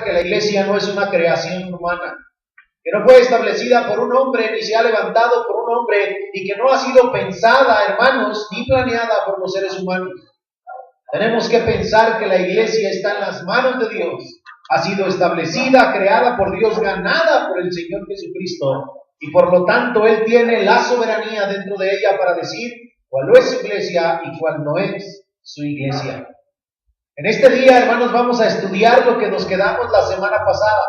que la iglesia no es una creación humana, que no fue establecida por un hombre ni se ha levantado por un hombre y que no ha sido pensada, hermanos, ni planeada por los seres humanos. Tenemos que pensar que la iglesia está en las manos de Dios, ha sido establecida, creada por Dios, ganada por el Señor Jesucristo, y por lo tanto Él tiene la soberanía dentro de ella para decir cuál es su iglesia y cuál no es su iglesia. En este día, hermanos, vamos a estudiar lo que nos quedamos la semana pasada.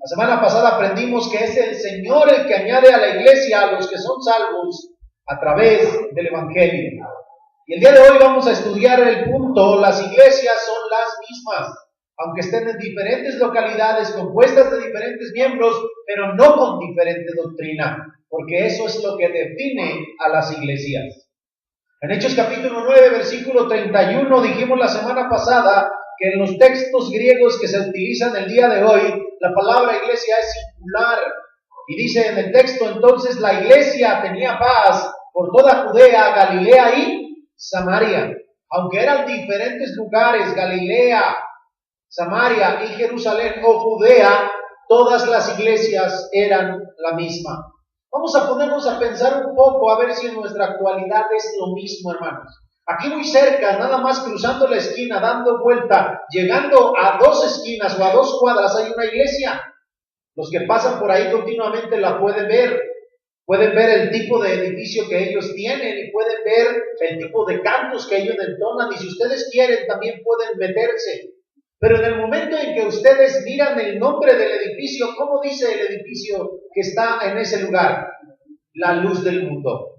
La semana pasada aprendimos que es el Señor el que añade a la iglesia a los que son salvos a través del Evangelio. Y el día de hoy vamos a estudiar el punto: las iglesias son las mismas, aunque estén en diferentes localidades, compuestas de diferentes miembros, pero no con diferente doctrina, porque eso es lo que define a las iglesias. En Hechos capítulo 9, versículo 31, dijimos la semana pasada que en los textos griegos que se utilizan el día de hoy, la palabra iglesia es singular. Y dice en el texto: entonces la iglesia tenía paz por toda Judea, Galilea y Samaria. Aunque eran diferentes lugares, Galilea, Samaria y Jerusalén o Judea, todas las iglesias eran la misma. Vamos a ponernos a pensar un poco a ver si en nuestra actualidad es lo mismo, hermanos. Aquí muy cerca, nada más cruzando la esquina, dando vuelta, llegando a 2 esquinas o a 2 cuadras, hay una iglesia. Los que pasan por ahí continuamente la pueden ver. Pueden ver el tipo de edificio que ellos tienen y pueden ver el tipo de cantos que ellos entonan. Y si ustedes quieren, también pueden meterse. Pero en el momento en que ustedes miran el nombre del edificio, ¿cómo dice el edificio que está en ese lugar? La luz del mundo.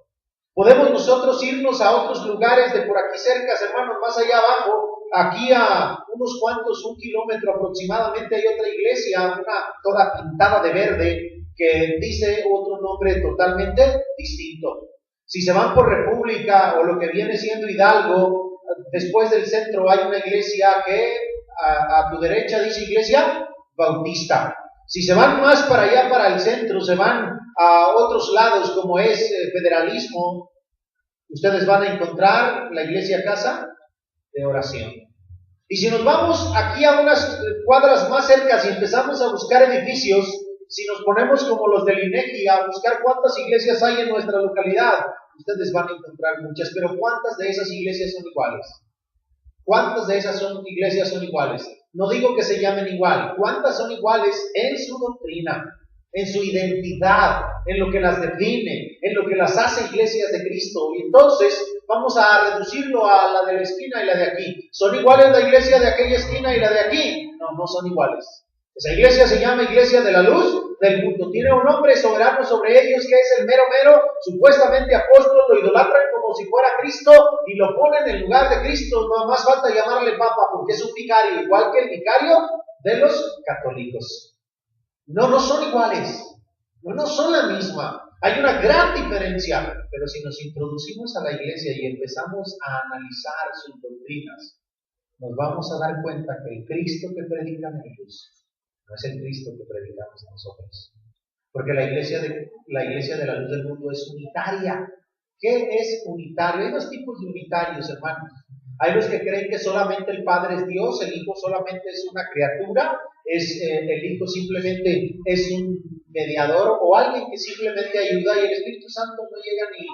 Podemos nosotros irnos a otros lugares de por aquí cerca, hermanos, más allá abajo, aquí a unos cuantos, 1 kilómetro aproximadamente, hay otra iglesia, una toda pintada de verde, que dice otro nombre totalmente distinto. Si se van por República o lo que viene siendo Hidalgo, después del centro hay una iglesia que a tu derecha dice Iglesia Bautista. Si se van más para allá, para el centro, se van a otros lados como es Federalismo, ustedes van a encontrar la iglesia Casa de Oración. Y si nos vamos aquí a unas cuadras más cercas y empezamos a buscar edificios, si nos ponemos como los del INEGI a buscar cuántas iglesias hay en nuestra localidad, ustedes van a encontrar muchas, pero ¿cuántas de esas iglesias son iguales? ¿Cuántas de esas iglesias son iguales? No digo que se llamen igual. ¿Cuántas son iguales en su doctrina, en su identidad, en lo que las define, en lo que las hace iglesias de Cristo? Y entonces vamos a reducirlo a la de la esquina y la de aquí. ¿Son iguales la iglesia de aquella esquina y la de aquí? No, no son iguales. Esa iglesia se llama Iglesia de la Luz del Mundo. Tiene un hombre soberano sobre ellos que es el mero mero, supuestamente apóstol, lo idolatran como si fuera Cristo y lo ponen en lugar de Cristo. No más falta llamarle Papa porque es un vicario, igual que el vicario de los católicos. No son iguales, no son la misma. Hay una gran diferencia, pero si nos introducimos a la iglesia y empezamos a analizar sus doctrinas, nos vamos a dar cuenta que el Cristo que predican ellos no es el Cristo que predicamos nosotros. Porque la iglesia de la luz del mundo es unitaria. ¿Qué es unitario? Hay 2 tipos de unitarios, hermanos. Hay los que creen que solamente el Padre es Dios, el Hijo solamente es una criatura, el Hijo simplemente es un mediador o alguien que simplemente ayuda, y el Espíritu Santo no llega ni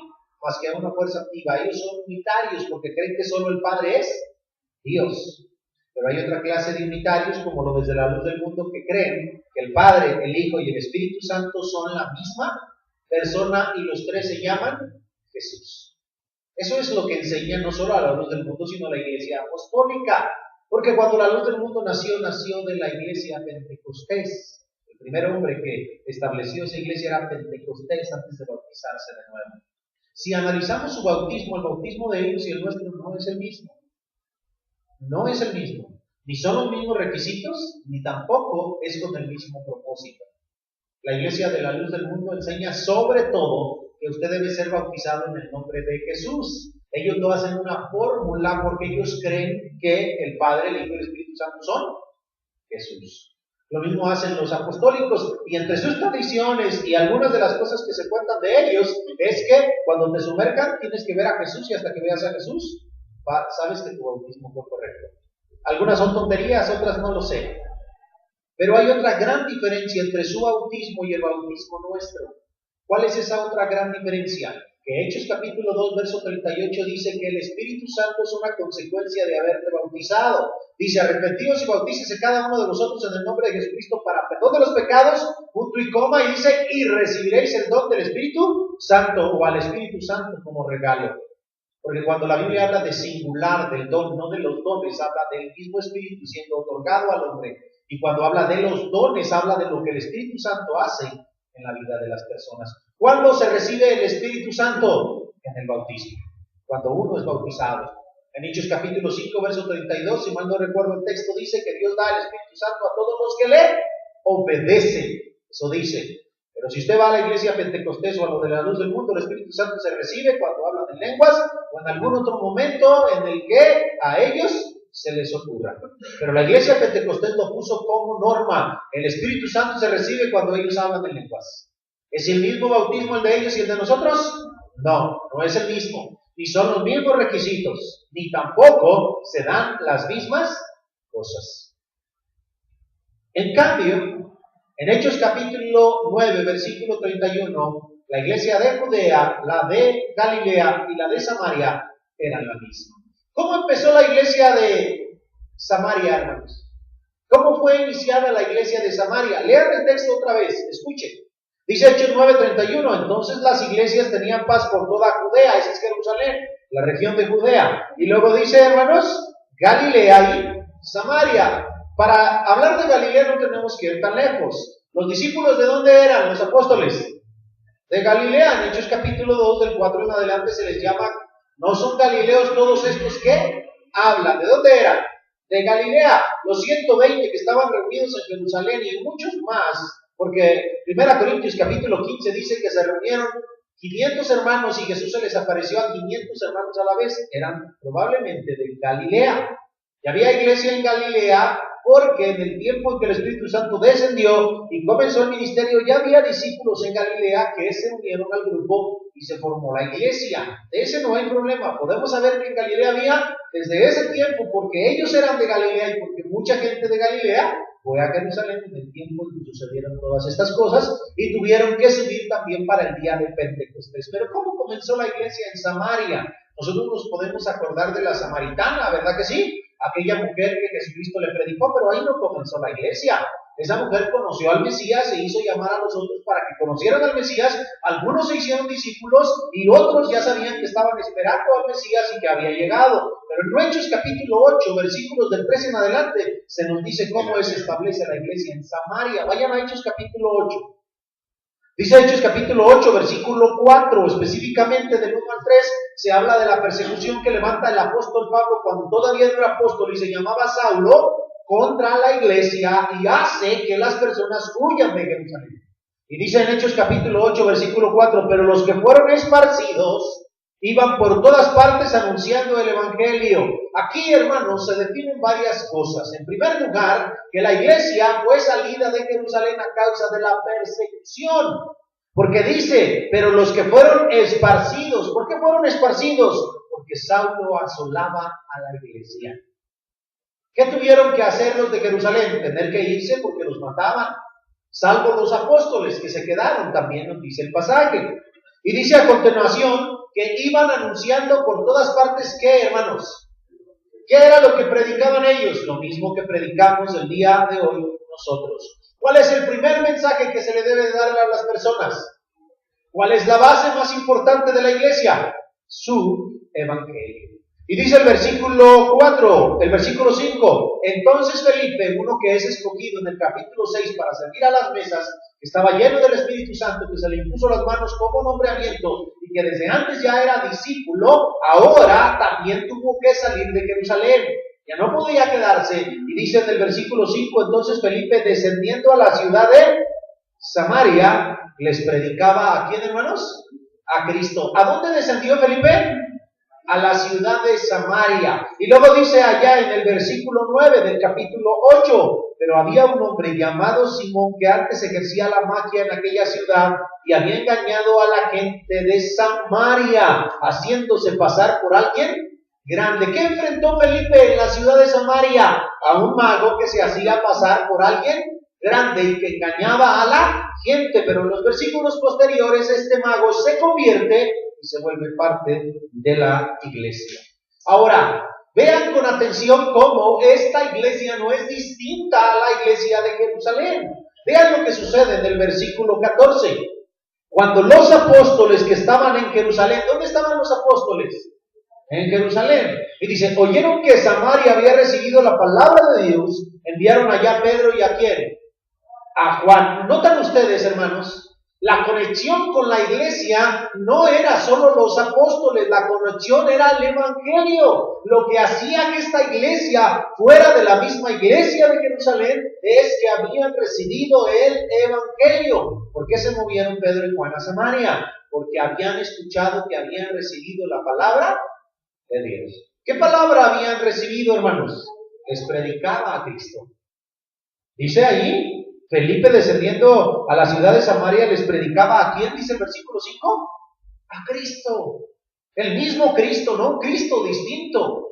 más que a una fuerza activa. Ellos son unitarios porque creen que solo el Padre es Dios. Pero hay otra clase de unitarios, como los desde la luz del mundo, que creen que el Padre, el Hijo y el Espíritu Santo son la misma persona y los 3 se llaman Jesús. Eso es lo que enseña no solo a la luz del mundo, sino a la iglesia apostólica. Porque cuando la luz del mundo nació de la iglesia Pentecostés. El primer hombre que estableció esa iglesia era Pentecostés antes de bautizarse de nuevo. Si analizamos su bautismo, el bautismo de ellos y el nuestro no es el mismo. No es el mismo. Ni son los mismos requisitos, ni tampoco es con el mismo propósito. La iglesia de la luz del mundo enseña sobre todo que usted debe ser bautizado en el nombre de Jesús. Ellos no hacen una fórmula porque ellos creen que el Padre, el Hijo y el Espíritu Santo son Jesús. Lo mismo hacen los apostólicos, y entre sus tradiciones y algunas de las cosas que se cuentan de ellos es que cuando te sumergan tienes que ver a Jesús, y hasta que veas a Jesús sabes que tu bautismo fue correcto. Algunas son tonterías, otras no lo sé. Pero hay otra gran diferencia entre su bautismo y el bautismo nuestro. ¿Cuál es esa otra gran diferencia? Que Hechos capítulo 2, verso 38 dice que el Espíritu Santo es una consecuencia de haberte bautizado. Dice, arrepentidos y bautícese cada uno de vosotros en el nombre de Jesucristo para perdón de los pecados, punto y coma, y dice, y recibiréis el don del Espíritu Santo, o al Espíritu Santo como regalo. Porque cuando la Biblia habla de singular, del don, no de los dones, habla del mismo Espíritu siendo otorgado al hombre. Y cuando habla de los dones, habla de lo que el Espíritu Santo hace en la vida de las personas. ¿Cuándo se recibe el Espíritu Santo? En el bautismo, cuando uno es bautizado. En Hechos capítulo 5, verso 32, si mal no recuerdo el texto, dice que Dios da el Espíritu Santo a todos los que le obedecen. Eso dice. Pero si usted va a la iglesia Pentecostés o a lo de la luz del mundo, el Espíritu Santo se recibe cuando hablan en lenguas o en algún otro momento en el que a ellos se les ocurra. Pero la iglesia Pentecostés lo puso como norma. El Espíritu Santo se recibe cuando ellos hablan en lenguas. ¿Es el mismo bautismo el de ellos y el de nosotros? No, no es el mismo. Ni son los mismos requisitos, ni tampoco se dan las mismas cosas. En cambio, en Hechos capítulo 9, versículo 31, la iglesia de Judea, la de Galilea y la de Samaria eran la misma. ¿Cómo empezó la iglesia de Samaria, hermanos? ¿Cómo fue iniciada la iglesia de Samaria? Lean el texto otra vez, escuchen. Dice Hechos 9:31, entonces las iglesias tenían paz por toda Judea, esa es Jerusalén, la región de Judea. Y luego dice, hermanos, Galilea y Samaria. Para hablar de Galilea no tenemos que ir tan lejos. ¿Los discípulos de dónde eran? Los apóstoles. De Galilea. En Hechos capítulo 2, del 4 en adelante se les llama, no son galileos todos estos que hablan. ¿De dónde eran? De Galilea. Los 120 que estaban reunidos en Jerusalén y muchos más. Porque 1 Corintios capítulo 15 dice que se reunieron 500 hermanos y Jesús se les apareció a 500 hermanos a la vez. Eran probablemente de Galilea. Y había iglesia en Galilea porque en el tiempo en que el Espíritu Santo descendió y comenzó el ministerio, ya había discípulos en Galilea que se unieron al grupo y se formó la iglesia. De ese no hay problema. Podemos saber que en Galilea había desde ese tiempo, porque ellos eran de Galilea y porque mucha gente de Galilea fue a Jerusalén en el tiempo en que sucedieron todas estas cosas y tuvieron que subir también para el día de Pentecostés. Pero ¿cómo comenzó la iglesia en Samaria? Nosotros nos podemos acordar de la samaritana, ¿verdad que sí? Aquella mujer que Jesucristo le predicó, pero ahí no comenzó la iglesia. Esa mujer conoció al Mesías, se hizo llamar a los otros para que conocieran al Mesías. Algunos se hicieron discípulos y otros ya sabían que estaban esperando al Mesías y que había llegado. Pero en Hechos capítulo 8, versículos del 13 en adelante, se nos dice cómo se establece la iglesia en Samaria. Vayan a Hechos capítulo 8. Dice Hechos capítulo 8, versículo 4, específicamente del 1 al 3, se habla de la persecución que levanta el apóstol Pablo cuando todavía no era apóstol y se llamaba Saulo, contra la iglesia, y hace que las personas huyan de Jerusalén. Y dice en Hechos capítulo 8, versículo 4, pero los que fueron esparcidos iban por todas partes anunciando el evangelio. Aquí, hermanos, se definen varias cosas. En primer lugar, que la iglesia fue salida de Jerusalén a causa de la persecución. Porque dice, pero los que fueron esparcidos. ¿Por qué fueron esparcidos? Porque Saulo asolaba a la iglesia. ¿Qué tuvieron que hacer los de Jerusalén? Tener que irse porque los mataban. Salvo los apóstoles que se quedaron, también nos dice el pasaje. Y dice a continuación que iban anunciando por todas partes, ¿qué, hermanos? ¿Qué era lo que predicaban ellos? Lo mismo que predicamos el día de hoy nosotros. ¿Cuál es el primer mensaje que se le debe dar a las personas? ¿Cuál es la base más importante de la iglesia? Su evangelio. Y dice el versículo 4, el versículo 5, entonces Felipe, uno que es escogido en el capítulo 6 para servir a las mesas, que estaba lleno del Espíritu Santo, que se le impuso las manos como nombramiento y que desde antes ya era discípulo, ahora también tuvo que salir de Jerusalén. Ya no podía quedarse. Y dice en el versículo 5, entonces Felipe, descendiendo a la ciudad de Samaria, les predicaba ¿a quién, hermanos? A Cristo. ¿A dónde descendió Felipe? A la ciudad de Samaria. Y luego dice allá en el versículo 9 del capítulo 8, pero había un hombre llamado Simón que antes ejercía la magia en aquella ciudad y había engañado a la gente de Samaria, haciéndose pasar por alguien grande. ¿Qué enfrentó Felipe en la ciudad de Samaria? A un mago que se hacía pasar por alguien grande y que engañaba a la gente, pero en los versículos posteriores este mago se convierte y se vuelve parte de la iglesia. Ahora, vean con atención cómo esta iglesia no es distinta a la iglesia de Jerusalén. Vean lo que sucede en el versículo 14. Cuando los apóstoles que estaban en Jerusalén, ¿dónde estaban los apóstoles? En Jerusalén. Y dice, oyeron que Samaria había recibido la palabra de Dios, enviaron allá a Pedro y ¿a quién? A Juan. ¿Notan ustedes, hermanos? La conexión con la iglesia no era solo los apóstoles, la conexión era el evangelio. Lo que hacía que esta iglesia fuera de la misma iglesia de Jerusalén es que habían recibido el evangelio. ¿Por qué se movieron Pedro y Juan a Samaria? Porque habían escuchado que habían recibido la palabra de Dios. ¿Qué palabra habían recibido, hermanos? Les predicaba a Cristo. Dice ahí, Felipe descendiendo a la ciudad de Samaria les predicaba ¿a quién? Dice el versículo 5, a Cristo. El mismo Cristo, no un Cristo distinto.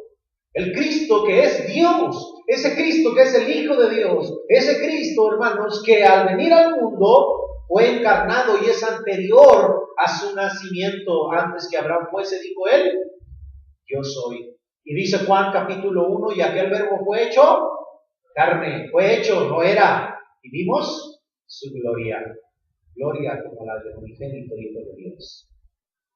El Cristo que es Dios, ese Cristo que es el Hijo de Dios, ese Cristo, hermanos, que al venir al mundo fue encarnado y es anterior a su nacimiento. Antes que Abraham fuese, dijo él, yo soy. Y dice Juan capítulo 1, y aquel verbo fue hecho carne, fue hecho, no era. Y vimos su gloria, gloria como la del unigénito Hijo de Dios.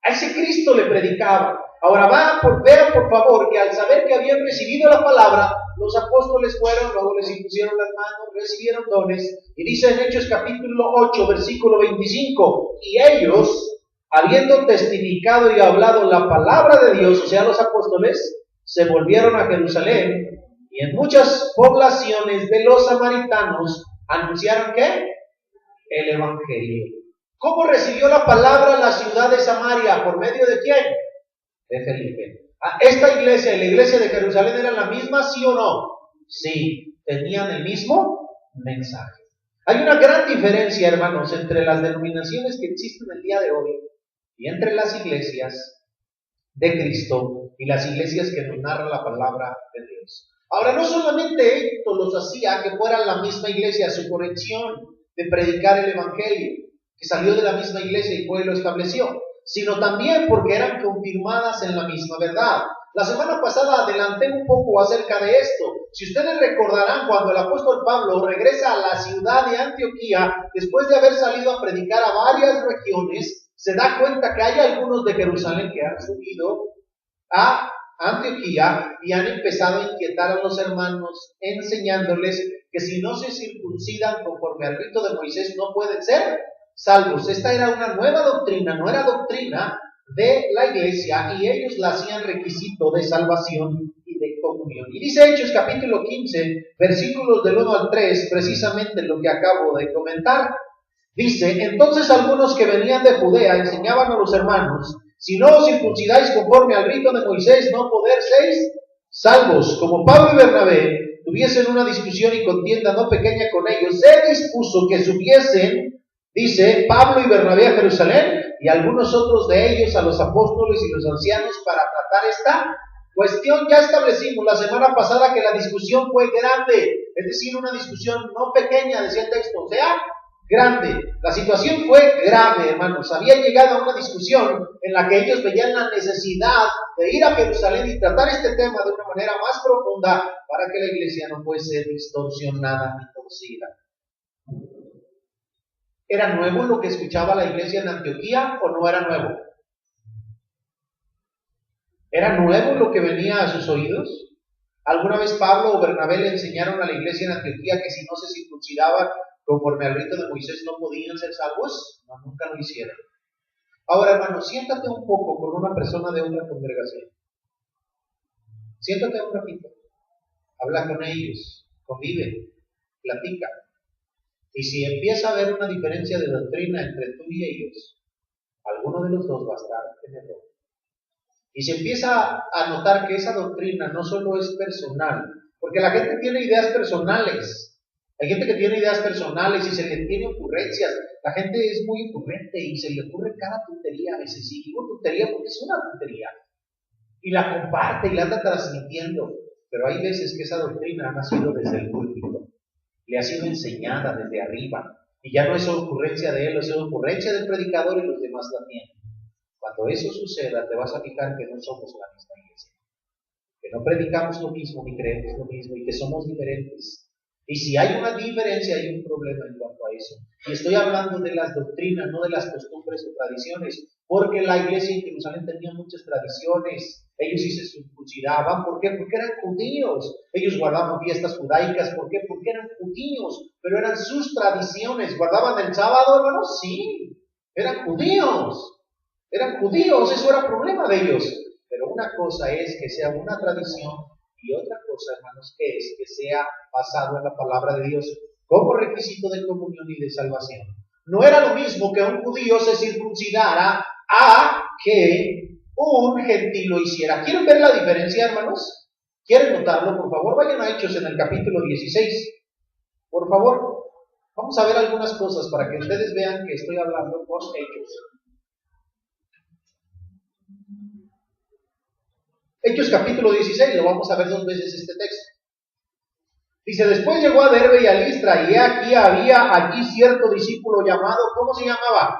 A ese Cristo le predicaba. Ahora vean por favor que al saber que habían recibido la palabra, los apóstoles fueron, luego les impusieron las manos, recibieron dones. Y dice en Hechos capítulo 8, versículo 25, y ellos, habiendo testificado y hablado la palabra de Dios, o sea los apóstoles, se volvieron a Jerusalén, y en muchas poblaciones de los samaritanos anunciaron ¿qué? El evangelio. ¿Cómo recibió la palabra la ciudad de Samaria? ¿Por medio de quién? De Felipe. ¿Esta iglesia y la iglesia de Jerusalén eran la misma, sí o no? Sí, tenían el mismo mensaje. Hay una gran diferencia, hermanos, entre las denominaciones que existen el día de hoy y entre las iglesias de Cristo y las iglesias que nos narran la palabra de Dios. Ahora, no solamente esto los hacía que fueran la misma iglesia, su conexión de predicar el evangelio, que salió de la misma iglesia y fue y lo estableció, sino también porque eran confirmadas en la misma verdad. La semana pasada adelanté un poco acerca de esto. Si ustedes recordarán, cuando el apóstol Pablo regresa a la ciudad de Antioquía, después de haber salido a predicar a varias regiones, se da cuenta que hay algunos de Jerusalén que han subido a Antioquía y han empezado a inquietar a los hermanos, enseñándoles que si no se circuncidan conforme al rito de Moisés no pueden ser salvos. Esta era una nueva doctrina, no era doctrina de la iglesia, y ellos la hacían requisito de salvación y de comunión. Y dice Hechos capítulo 15, versículos del 1 al 3, precisamente lo que acabo de comentar. Dice, entonces algunos que venían de Judea enseñaban a los hermanos, si no os circuncidáis conforme al rito de Moisés, no seréis salvos. Como Pablo y Bernabé tuviesen una discusión y contienda no pequeña con ellos, se dispuso que subiesen, dice, Pablo y Bernabé a Jerusalén, y algunos otros de ellos a los apóstoles y los ancianos para tratar esta cuestión. Ya establecimos la semana pasada que la discusión fue grande, es decir, una discusión no pequeña, decía el texto, o sea, grande. La situación fue grave, hermanos. Habían llegado a una discusión en la que ellos veían la necesidad de ir a Jerusalén y tratar este tema de una manera más profunda para que la iglesia no fuese distorsionada ni torcida. ¿Era nuevo lo que escuchaba la iglesia en Antioquía o no era nuevo? ¿Era nuevo lo que venía a sus oídos? ¿Alguna vez Pablo o Bernabé le enseñaron a la iglesia en Antioquía que si no se circuncidaban conforme al rito de Moisés no podían ser salvos? No, nunca lo hicieron. Ahora, hermano, siéntate un poco con una persona de otra congregación. Siéntate un ratito. Habla con ellos, convive, platica. Y si empieza a haber una diferencia de doctrina entre tú y ellos, alguno de los dos va a estar en error. Y se empieza a notar que esa doctrina no solo es personal, porque la gente tiene ideas personales. Hay gente que tiene ideas personales y se le tiene ocurrencias. La gente es muy ocurrente y se le ocurre cada tontería a veces. Y digo tontería porque es una tontería. Y la comparte y la anda transmitiendo. Pero hay veces que esa doctrina ha nacido desde el púlpito. le ha sido enseñada desde arriba. Y ya no es ocurrencia de él, es ocurrencia del predicador y los demás la tienen. Cuando eso suceda, te vas a fijar que no somos la misma iglesia, que no predicamos lo mismo ni creemos lo mismo y que somos diferentes. Y si hay una diferencia, hay un problema en cuanto a eso. Y estoy hablando de las doctrinas, no de las costumbres o tradiciones, porque la iglesia en Jerusalén tenía muchas tradiciones. Ellos sí se circuncidaban. ¿Por qué? Porque eran judíos. Ellos guardaban fiestas judaicas. ¿Por qué? Porque eran judíos. Pero eran sus tradiciones. ¿Guardaban el sábado, hermanos? Sí. Eran judíos. Eran judíos. Eso era problema de ellos. Pero una cosa es que sea una tradición y otra cosa, hermanos, es que sea basado en la palabra de Dios como requisito de comunión y de salvación. No era lo mismo que un judío se circuncidara a que un gentil lo hiciera. ¿Quieren ver la diferencia, hermanos? ¿Quieren notarlo? Por favor, vayan a Hechos en el capítulo 16. Por favor, vamos a ver algunas cosas para que ustedes vean que estoy hablando por Hechos. Hechos capítulo 16, lo vamos a ver 2 veces este texto. Dice, después llegó a Derbe y a Listra, y aquí había allí cierto discípulo llamado, ¿cómo se llamaba?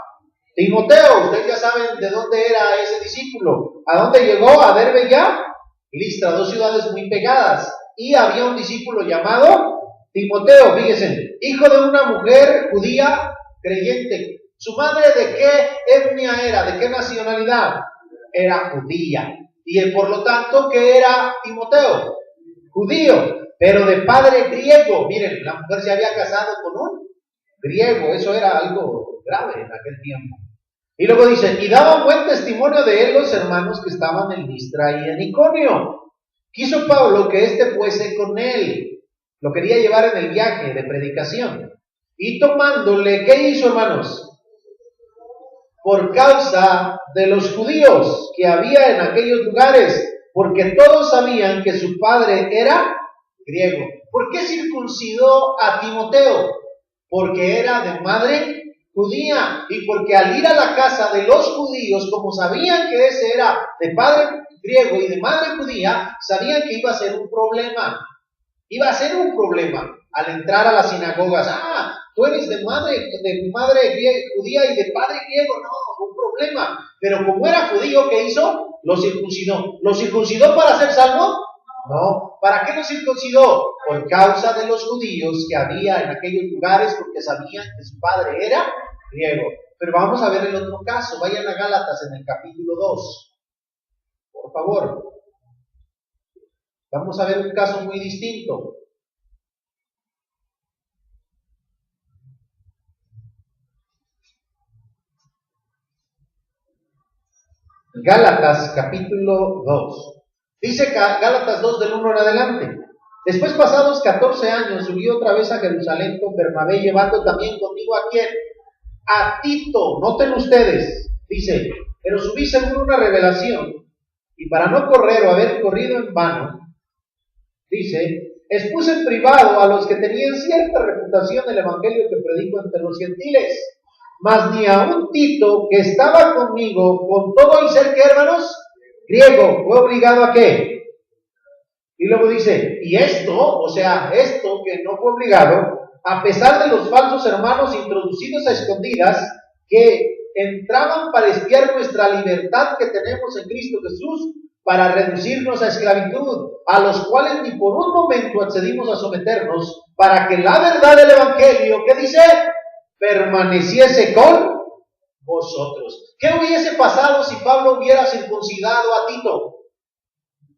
Timoteo. Ustedes ya saben de dónde era ese discípulo. ¿A dónde llegó? A Derbe y a Listra, 2 ciudades muy pegadas. Y había un discípulo llamado Timoteo, fíjense, hijo de una mujer judía creyente. ¿Su madre de qué etnia era? ¿De qué nacionalidad? Era judía. Y por lo tanto, ¿qué era Timoteo? Judío, pero de padre griego. Miren, la mujer se había casado con un griego. Eso era algo grave en aquel tiempo. Y luego dice, y daban buen testimonio de él los hermanos que estaban en Listra y en Iconio. Quiso Pablo que éste fuese con él. Lo quería llevar en el viaje de predicación. Y tomándole, ¿qué hizo, hermanos? Por causa de los judíos que había en aquellos lugares, porque todos sabían que su padre era griego. ¿Por qué circuncidó a Timoteo? Porque era de madre judía, y porque al ir a la casa de los judíos, como sabían que ese era de padre griego y de madre judía, sabían que iba a ser un problema. Iba a ser un problema al entrar a las sinagogas. Tú eres de madre judía y de padre griego. No, un problema. Pero como era judío, ¿qué hizo? Lo circuncidó. ¿Lo circuncidó para ser salvo? No. ¿Para qué lo circuncidó? Por causa de los judíos que había en aquellos lugares, porque sabían que su padre era griego. Pero vamos a ver el otro caso. Vayan a Gálatas en el capítulo 2. Por favor. Vamos a ver un caso muy distinto. Gálatas capítulo 2. Dice Gálatas 2 del 1 en adelante. Después, pasados 14 años, subí otra vez a Jerusalén con Bernabé, llevando también conmigo a quién? A Tito. Noten ustedes, dice, pero subí según una revelación, y para no correr o haber corrido en vano, dice, expuse en privado a los que tenían cierta reputación del evangelio que predico entre los gentiles, mas ni a un Tito que estaba conmigo, con todo y ser, ¿qué, hermanos? Griego, fue obligado a qué. Y luego dice, y esto, o sea, esto que no fue obligado, a pesar de los falsos hermanos introducidos a escondidas, que entraban para espiar nuestra libertad que tenemos en Cristo Jesús, para reducirnos a esclavitud, a los cuales ni por un momento accedimos a someternos, para que la verdad del evangelio, ¿qué dice? Permaneciese con vosotros. ¿Qué hubiese pasado si Pablo hubiera circuncidado a Tito?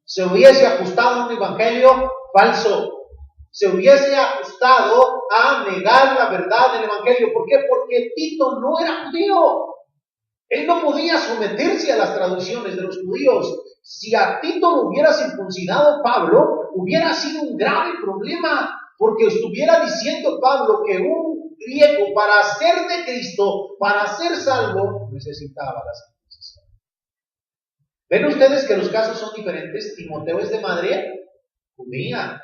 Se hubiese ajustado a un evangelio falso. Se hubiese ajustado a negar la verdad del evangelio. ¿Por qué? Porque Tito no era judío. Él no podía someterse a las traducciones de los judíos. Si a Tito lo hubiera circuncidado Pablo, hubiera sido un grave problema, porque estuviera diciendo Pablo que un griego, para ser de Cristo, para ser salvo, necesitaba la circuncisión. ¿Ven ustedes que los casos son diferentes? Timoteo es de madre judía,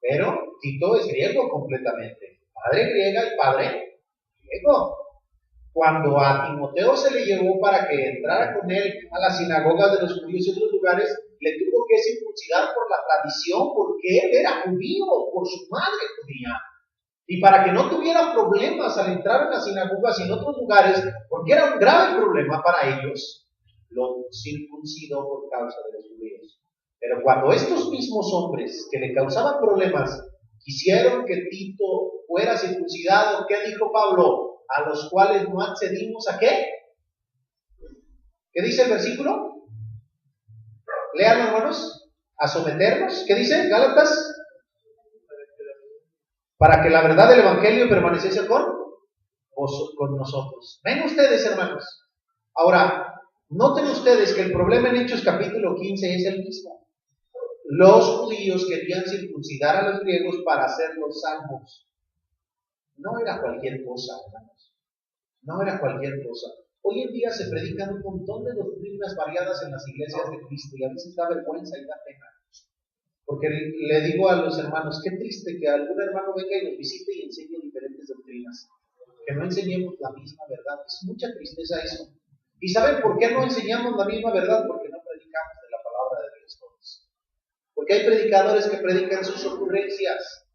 pero Tito es griego completamente. Madre griega y padre griego. Cuando a Timoteo se le llevó para que entrara con él a las sinagogas de los judíos y otros lugares, le tuvo que circuncidar por la tradición, porque él era judío, por su madre judía. Y para que no tuvieran problemas al entrar en las sinagogas y en otros lugares, porque era un grave problema para ellos, lo circuncidó por causa de los judíos. Pero cuando estos mismos hombres que le causaban problemas quisieron que Tito fuera circuncidado, ¿qué dijo Pablo? A los cuales no accedimos ¿a qué? ¿Qué dice el versículo? Lean, hermanos. A someternos. ¿Qué dice Gálatas? Para que la verdad del Evangelio permaneciese con nosotros. Ven ustedes, hermanos. Ahora, noten ustedes que el problema en Hechos capítulo 15 es el mismo. Los judíos querían circuncidar a los griegos para hacerlos salvos. No era cualquier cosa, hermanos. No era cualquier cosa. Hoy en día se predican un montón de doctrinas variadas en las iglesias de Cristo y a veces da vergüenza y da pena. Porque le digo a los hermanos, qué triste que algún hermano venga y nos visite y enseñe diferentes doctrinas. Que no enseñemos la misma verdad. Es mucha tristeza eso. ¿Y saben por qué no enseñamos la misma verdad? Porque no predicamos de la palabra de Dios todos. Porque hay predicadores que predican sus ocurrencias.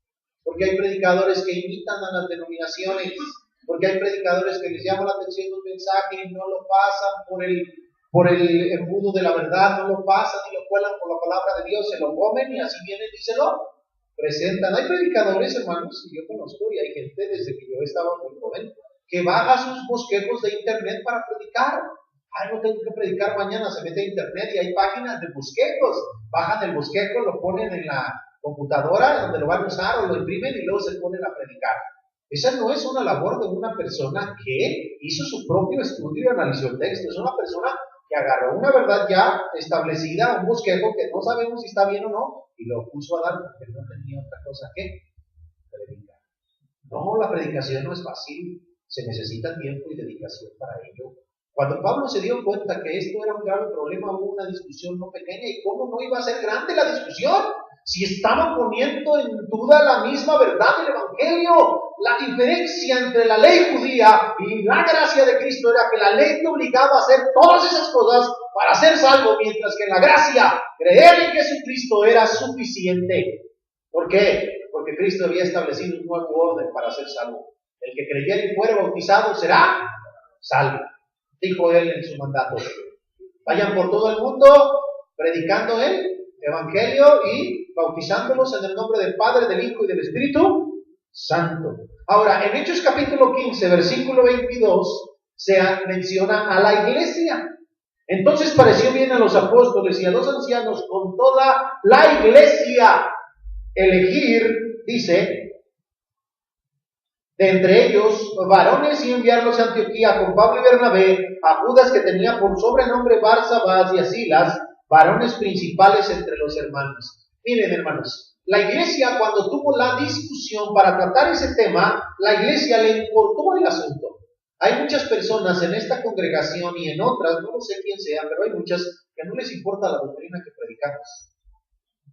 Porque hay predicadores que imitan a las denominaciones. Porque hay predicadores que les llama la atención un mensaje y no lo pasan por el embudo de la verdad, no lo pasan y lo cuelan por la palabra de Dios, se lo comen y así vienen y se lo presentan. Hay predicadores, hermanos, que yo conozco y hay gente desde que yo estaba muy joven que baja sus bosquejos de internet para predicar. Ay, no tengo que predicar mañana, se mete a internet y hay páginas de bosquejos. Bajan el bosquejo, lo ponen en la computadora donde lo van a usar o lo imprimen y luego se ponen a predicar. Esa no es una labor de una persona que hizo su propio estudio y analizó el texto. Es una persona que agarró una verdad ya establecida, un bosquejo que no sabemos si está bien o no, y lo puso a dar porque no tenía otra cosa que predicar. No, la predicación no es fácil. Se necesita tiempo y dedicación para ello. Cuando Pablo se dio cuenta que esto era un grave problema, hubo una discusión no pequeña. ¿Y cómo no iba a ser grande la discusión? Si estaban poniendo en duda la misma verdad del Evangelio. La diferencia entre la ley judía y la gracia de Cristo era que la ley te obligaba a hacer todas esas cosas para ser salvo, mientras que en la gracia, creer en Jesucristo era suficiente. ¿Por qué? Porque Cristo había establecido un nuevo orden para ser salvo. El que creyera y fuera bautizado será salvo, dijo él en su mandato. Vayan por todo el mundo predicando el Evangelio y bautizándolos en el nombre del Padre, del Hijo y del Espíritu Santo. Ahora, en Hechos capítulo 15, versículo 22, se menciona a la iglesia. Entonces pareció bien a los apóstoles y a los ancianos con toda la iglesia elegir, dice, de entre ellos varones y enviarlos a Antioquía con Pablo y Bernabé, a Judas que tenía por sobrenombre Barsabás y a Silas, varones principales entre los hermanos. Miren, hermanos, la iglesia cuando tuvo la discusión para tratar ese tema, la iglesia le importó el asunto. Hay muchas personas en esta congregación y en otras, no sé quién sea, pero hay muchas que no les importa la doctrina que predicamos.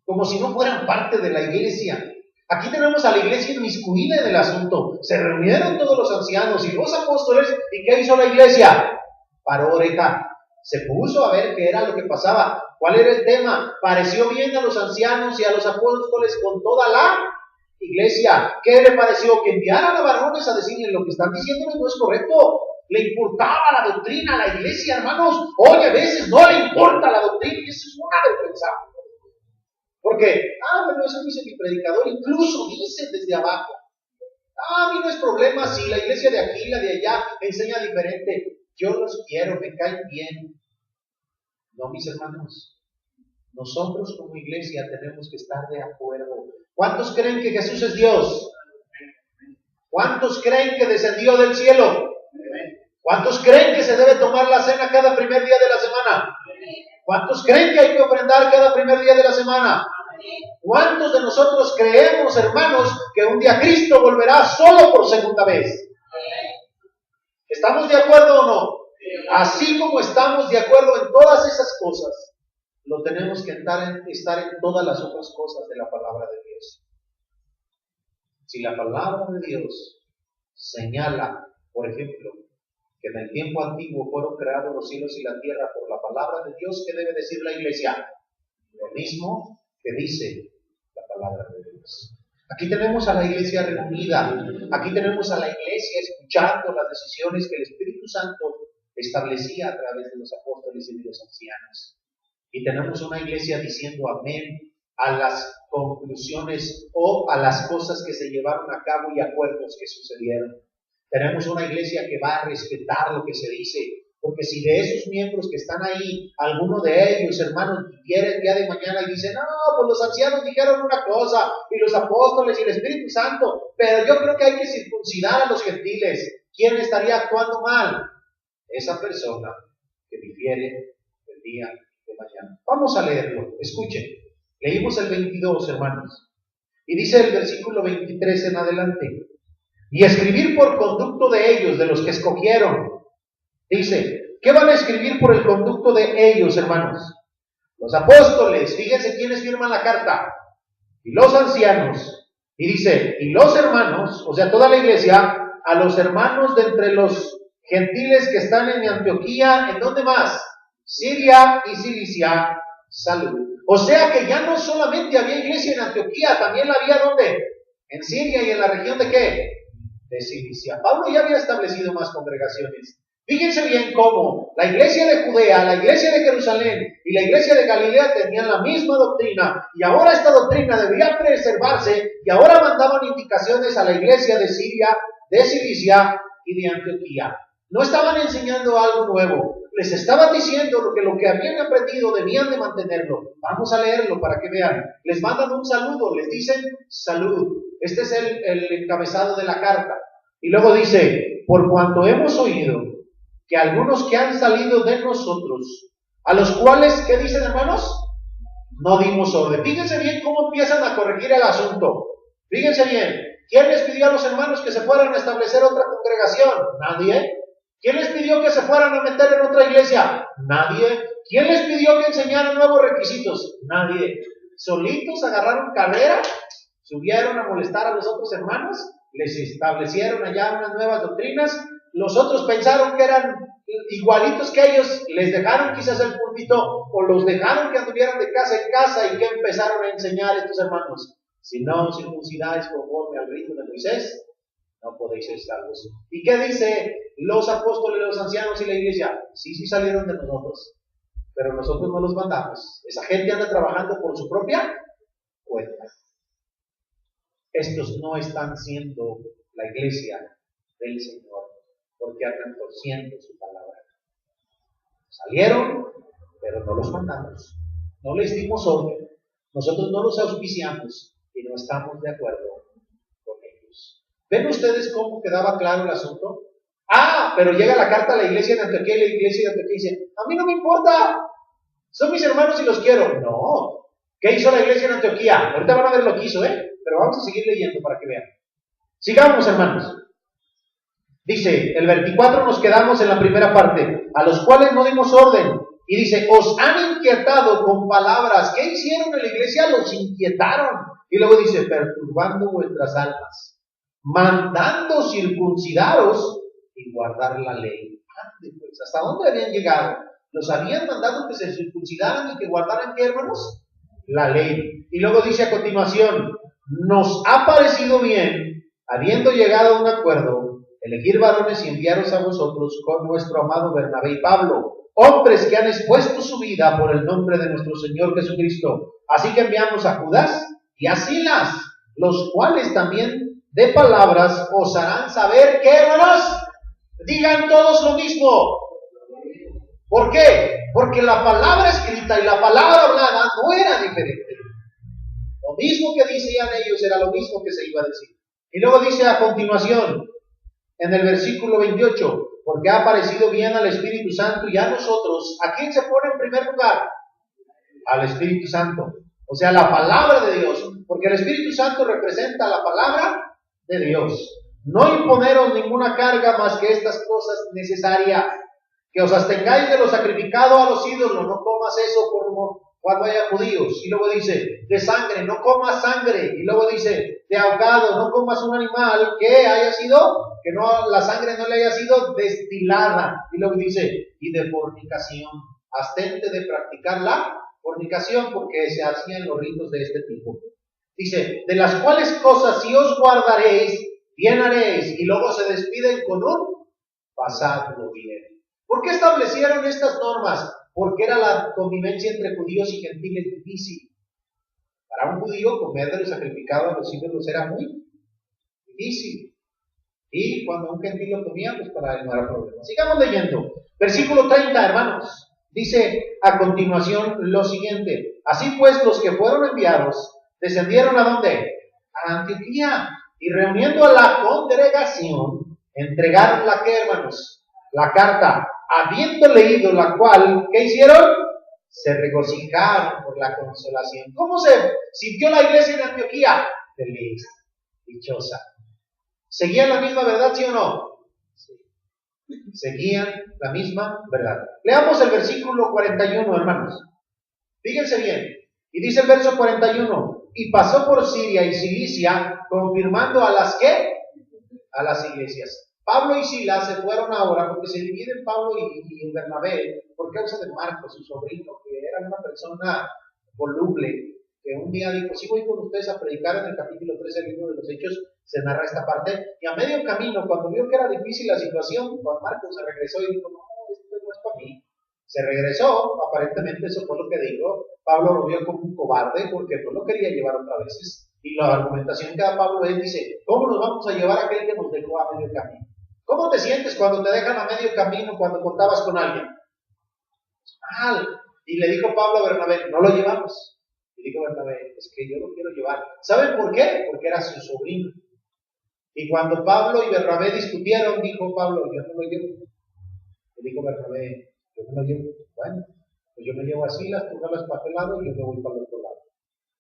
Como si no fueran parte de la iglesia. Aquí tenemos a la iglesia inmiscuida en el asunto. Se reunieron todos los ancianos y los apóstoles, ¿y qué hizo la iglesia? Paró oreja. Se puso a ver qué era lo que pasaba. ¿Cuál era el tema? Pareció bien a los ancianos y a los apóstoles con toda la iglesia. ¿Qué le pareció? Que enviaran a varones a decirle lo que están diciendo no es correcto. Le importaba la doctrina a la iglesia, hermanos. Hoy a veces no le importa la doctrina y eso es una vergüenza. Porque, bueno, eso dice mi predicador, incluso dice desde abajo. A mí no es problema si la iglesia de aquí, la de allá, enseña diferente. Yo los quiero, me caen bien. No, mis hermanos. Nosotros como iglesia tenemos que estar de acuerdo. ¿Cuántos creen que Jesús es Dios? ¿Cuántos creen que descendió del cielo? ¿Cuántos creen que se debe tomar la cena cada primer día de la semana? ¿Cuántos creen que hay que ofrendar cada primer día de la semana? ¿Cuántos de nosotros creemos, hermanos, que un día Cristo volverá solo por segunda vez? ¿Estamos de acuerdo o no? Así como estamos de acuerdo en todas esas cosas, lo tenemos que estar en todas las otras cosas de la palabra de Dios. Si la palabra de Dios señala, por ejemplo, que en el tiempo antiguo fueron creados los cielos y la tierra por la palabra de Dios, ¿qué debe decir la iglesia? Lo mismo que dice la palabra de Dios. Aquí tenemos a la iglesia reunida, aquí tenemos a la iglesia escuchando las decisiones que el Espíritu Santo establecía a través de los apóstoles y de los ancianos. Y tenemos una iglesia diciendo amén a las conclusiones o a las cosas que se llevaron a cabo y acuerdos que sucedieron. Tenemos una iglesia que va a respetar lo que se dice, porque si de esos miembros que están ahí, alguno de ellos, hermanos, viene el día de mañana y dice, no, pues los ancianos dijeron una cosa, y los apóstoles y el Espíritu Santo, pero yo creo que hay que circuncidar a los gentiles. ¿Quién estaría actuando mal? Esa persona que difiere el día de mañana. Vamos a leerlo, escuchen. Leímos el 22, hermanos, y dice el versículo 23 en adelante, y escribir por conducto de ellos, de los que escogieron. Dice, ¿qué van a escribir por el conducto de ellos, hermanos? Los apóstoles, fíjense quiénes firman la carta, y los ancianos, y dice, y los hermanos, o sea, toda la iglesia, a los hermanos de entre los gentiles que están en Antioquía, ¿en dónde más? Siria y Cilicia, salud. O sea que ya no solamente había iglesia en Antioquía, también la había ¿dónde? En Siria y en la región de ¿qué? De Cilicia. Pablo ya había establecido más congregaciones. Fíjense bien cómo la iglesia de Judea, la iglesia de Jerusalén y la iglesia de Galilea tenían la misma doctrina, y ahora esta doctrina debía preservarse, y ahora mandaban indicaciones a la iglesia de Siria, de Cilicia y de Antioquía. No estaban enseñando algo nuevo, les estaban diciendo lo que habían aprendido debían de mantenerlo. Vamos a leerlo para que vean. Les mandan un saludo, les dicen salud. Este es el encabezado de la carta. Y luego dice, por cuanto hemos oído que algunos que han salido de nosotros, a los cuales, ¿qué dicen, hermanos? No dimos orden. Fíjense bien cómo empiezan a corregir el asunto. Fíjense bien. ¿Quién les pidió a los hermanos que se fueran a establecer otra congregación? Nadie. ¿Quién les pidió que se fueran a meter en otra iglesia? Nadie. ¿Quién les pidió que enseñaran nuevos requisitos? Nadie. Solitos agarraron carrera, subieron a molestar a los otros hermanos, les establecieron allá unas nuevas doctrinas. Los otros pensaron que eran igualitos que ellos, les dejaron quizás el púlpito o los dejaron que anduvieran de casa en casa. ¿Y que empezaron a enseñar estos hermanos? Si no os circuncidáis conforme al rito de Moisés, no podéis ser salvos. ¿Y qué dice los apóstoles, los ancianos y la iglesia? Sí salieron de nosotros, pero nosotros no los mandamos. Esa gente anda trabajando por su propia cuenta. Estos no están siendo la iglesia del Señor, porque andan torciendo su palabra. Salieron, pero no los mandamos. No les dimos orden. Nosotros no los auspiciamos y no estamos de acuerdo con ellos. ¿Ven ustedes cómo quedaba claro el asunto? Pero llega la carta a la iglesia de Antioquía y la iglesia de Antioquía dice, a mí no me importa, son mis hermanos y los quiero. No. ¿Qué hizo la iglesia en Antioquía? Ahorita van a ver lo que hizo, pero vamos a seguir leyendo para que vean. Sigamos, hermanos. Dice, el 24 nos quedamos en la primera parte, a los cuales no dimos orden. Y dice, os han inquietado con palabras. ¿Qué hicieron en la iglesia? Los inquietaron. Y luego dice, perturbando vuestras almas, mandando circuncidaros y guardar la ley. Pues, ¿hasta dónde habían llegado? Los habían mandado que se circuncidaran y que guardaran, ¿qué, hermanos? La ley. Y luego dice a continuación, nos ha parecido bien, habiendo llegado a un acuerdo, elegir varones y enviaros a vosotros con nuestro amado Bernabé y Pablo, hombres que han expuesto su vida por el nombre de nuestro Señor Jesucristo. Así que enviamos a Judas y a Silas, los cuales también de palabras os harán saber que, hermanos, digan todos lo mismo. ¿Por qué? Porque la palabra escrita y la palabra hablada no era diferente. Lo mismo que decían ellos era lo mismo que se iba a decir. Y luego dice a continuación, en el versículo 28, porque ha parecido bien al Espíritu Santo y a nosotros. ¿A quién se pone en primer lugar? Al Espíritu Santo. O sea, la palabra de Dios. Porque el Espíritu Santo representa la palabra de Dios. No imponeros ninguna carga más que estas cosas necesarias. Que os abstengáis de lo sacrificado a los ídolos. No comas eso como cuando haya judíos. Y luego dice, de sangre, no comas sangre. Y luego dice, de ahogado, no comas un animal que haya sido, que no, la sangre no le haya sido destilada. Y luego dice, y de fornicación. Abstente de practicar la fornicación, porque se hacían los ritos de este tipo. Dice, de las cuales cosas si os guardaréis, bien haréis. Y luego se despiden con un pasadlo bien. ¿Por qué establecieron estas normas? Porque era la convivencia entre judíos y gentiles difícil. Para un judío comer de lo sacrificado a los ídolos era muy difícil. Y cuando un gentil lo comía, pues para él no era problema. Sigamos leyendo. Versículo 30, hermanos. Dice a continuación lo siguiente. Así pues, los que fueron enviados descendieron ¿a dónde? A Antioquía. Y reuniendo a la congregación, entregaron la que, hermanos, la carta, habiendo leído la cual, ¿qué hicieron? Se regocijaron por la consolación. ¿Cómo se sintió la iglesia en Antioquía? Feliz, dichosa. ¿Seguían la misma verdad, sí o no? Sí. Seguían la misma verdad. Leamos el versículo 41, hermanos. Fíjense bien. Y dice el verso 41, y pasó por Siria y Cilicia, confirmando a las ¿qué? A las iglesias. Pablo y Silas se fueron ahora, porque se dividen Pablo y Bernabé, por causa de Marcos, su sobrino, que era una persona voluble, que un día dijo, sí voy con ustedes a predicar. En el capítulo 13 del libro de los Hechos se narra esta parte, y a medio camino, cuando vio que era difícil la situación, Juan Marcos se regresó y dijo, no, esto no es para mí. Se regresó, aparentemente eso fue lo que dijo. Pablo lo vio como un cobarde porque no lo quería llevar otra vez. Y la argumentación que da Pablo es, dice, ¿cómo nos vamos a llevar a aquel que nos dejó a medio camino? ¿Cómo te sientes cuando te dejan a medio camino, cuando contabas con alguien? Mal. Y le dijo Pablo a Bernabé, no lo llevamos. Y dijo Bernabé, es que yo lo quiero llevar. ¿Saben por qué? Porque era su sobrino. Y cuando Pablo y Bernabé discutieron, dijo Pablo, yo no lo llevo. Y dijo Bernabé, yo no lo llevo. Bueno, pues yo me llevo a Silas, tú jalas para aquel lado y yo me voy para el otro lado.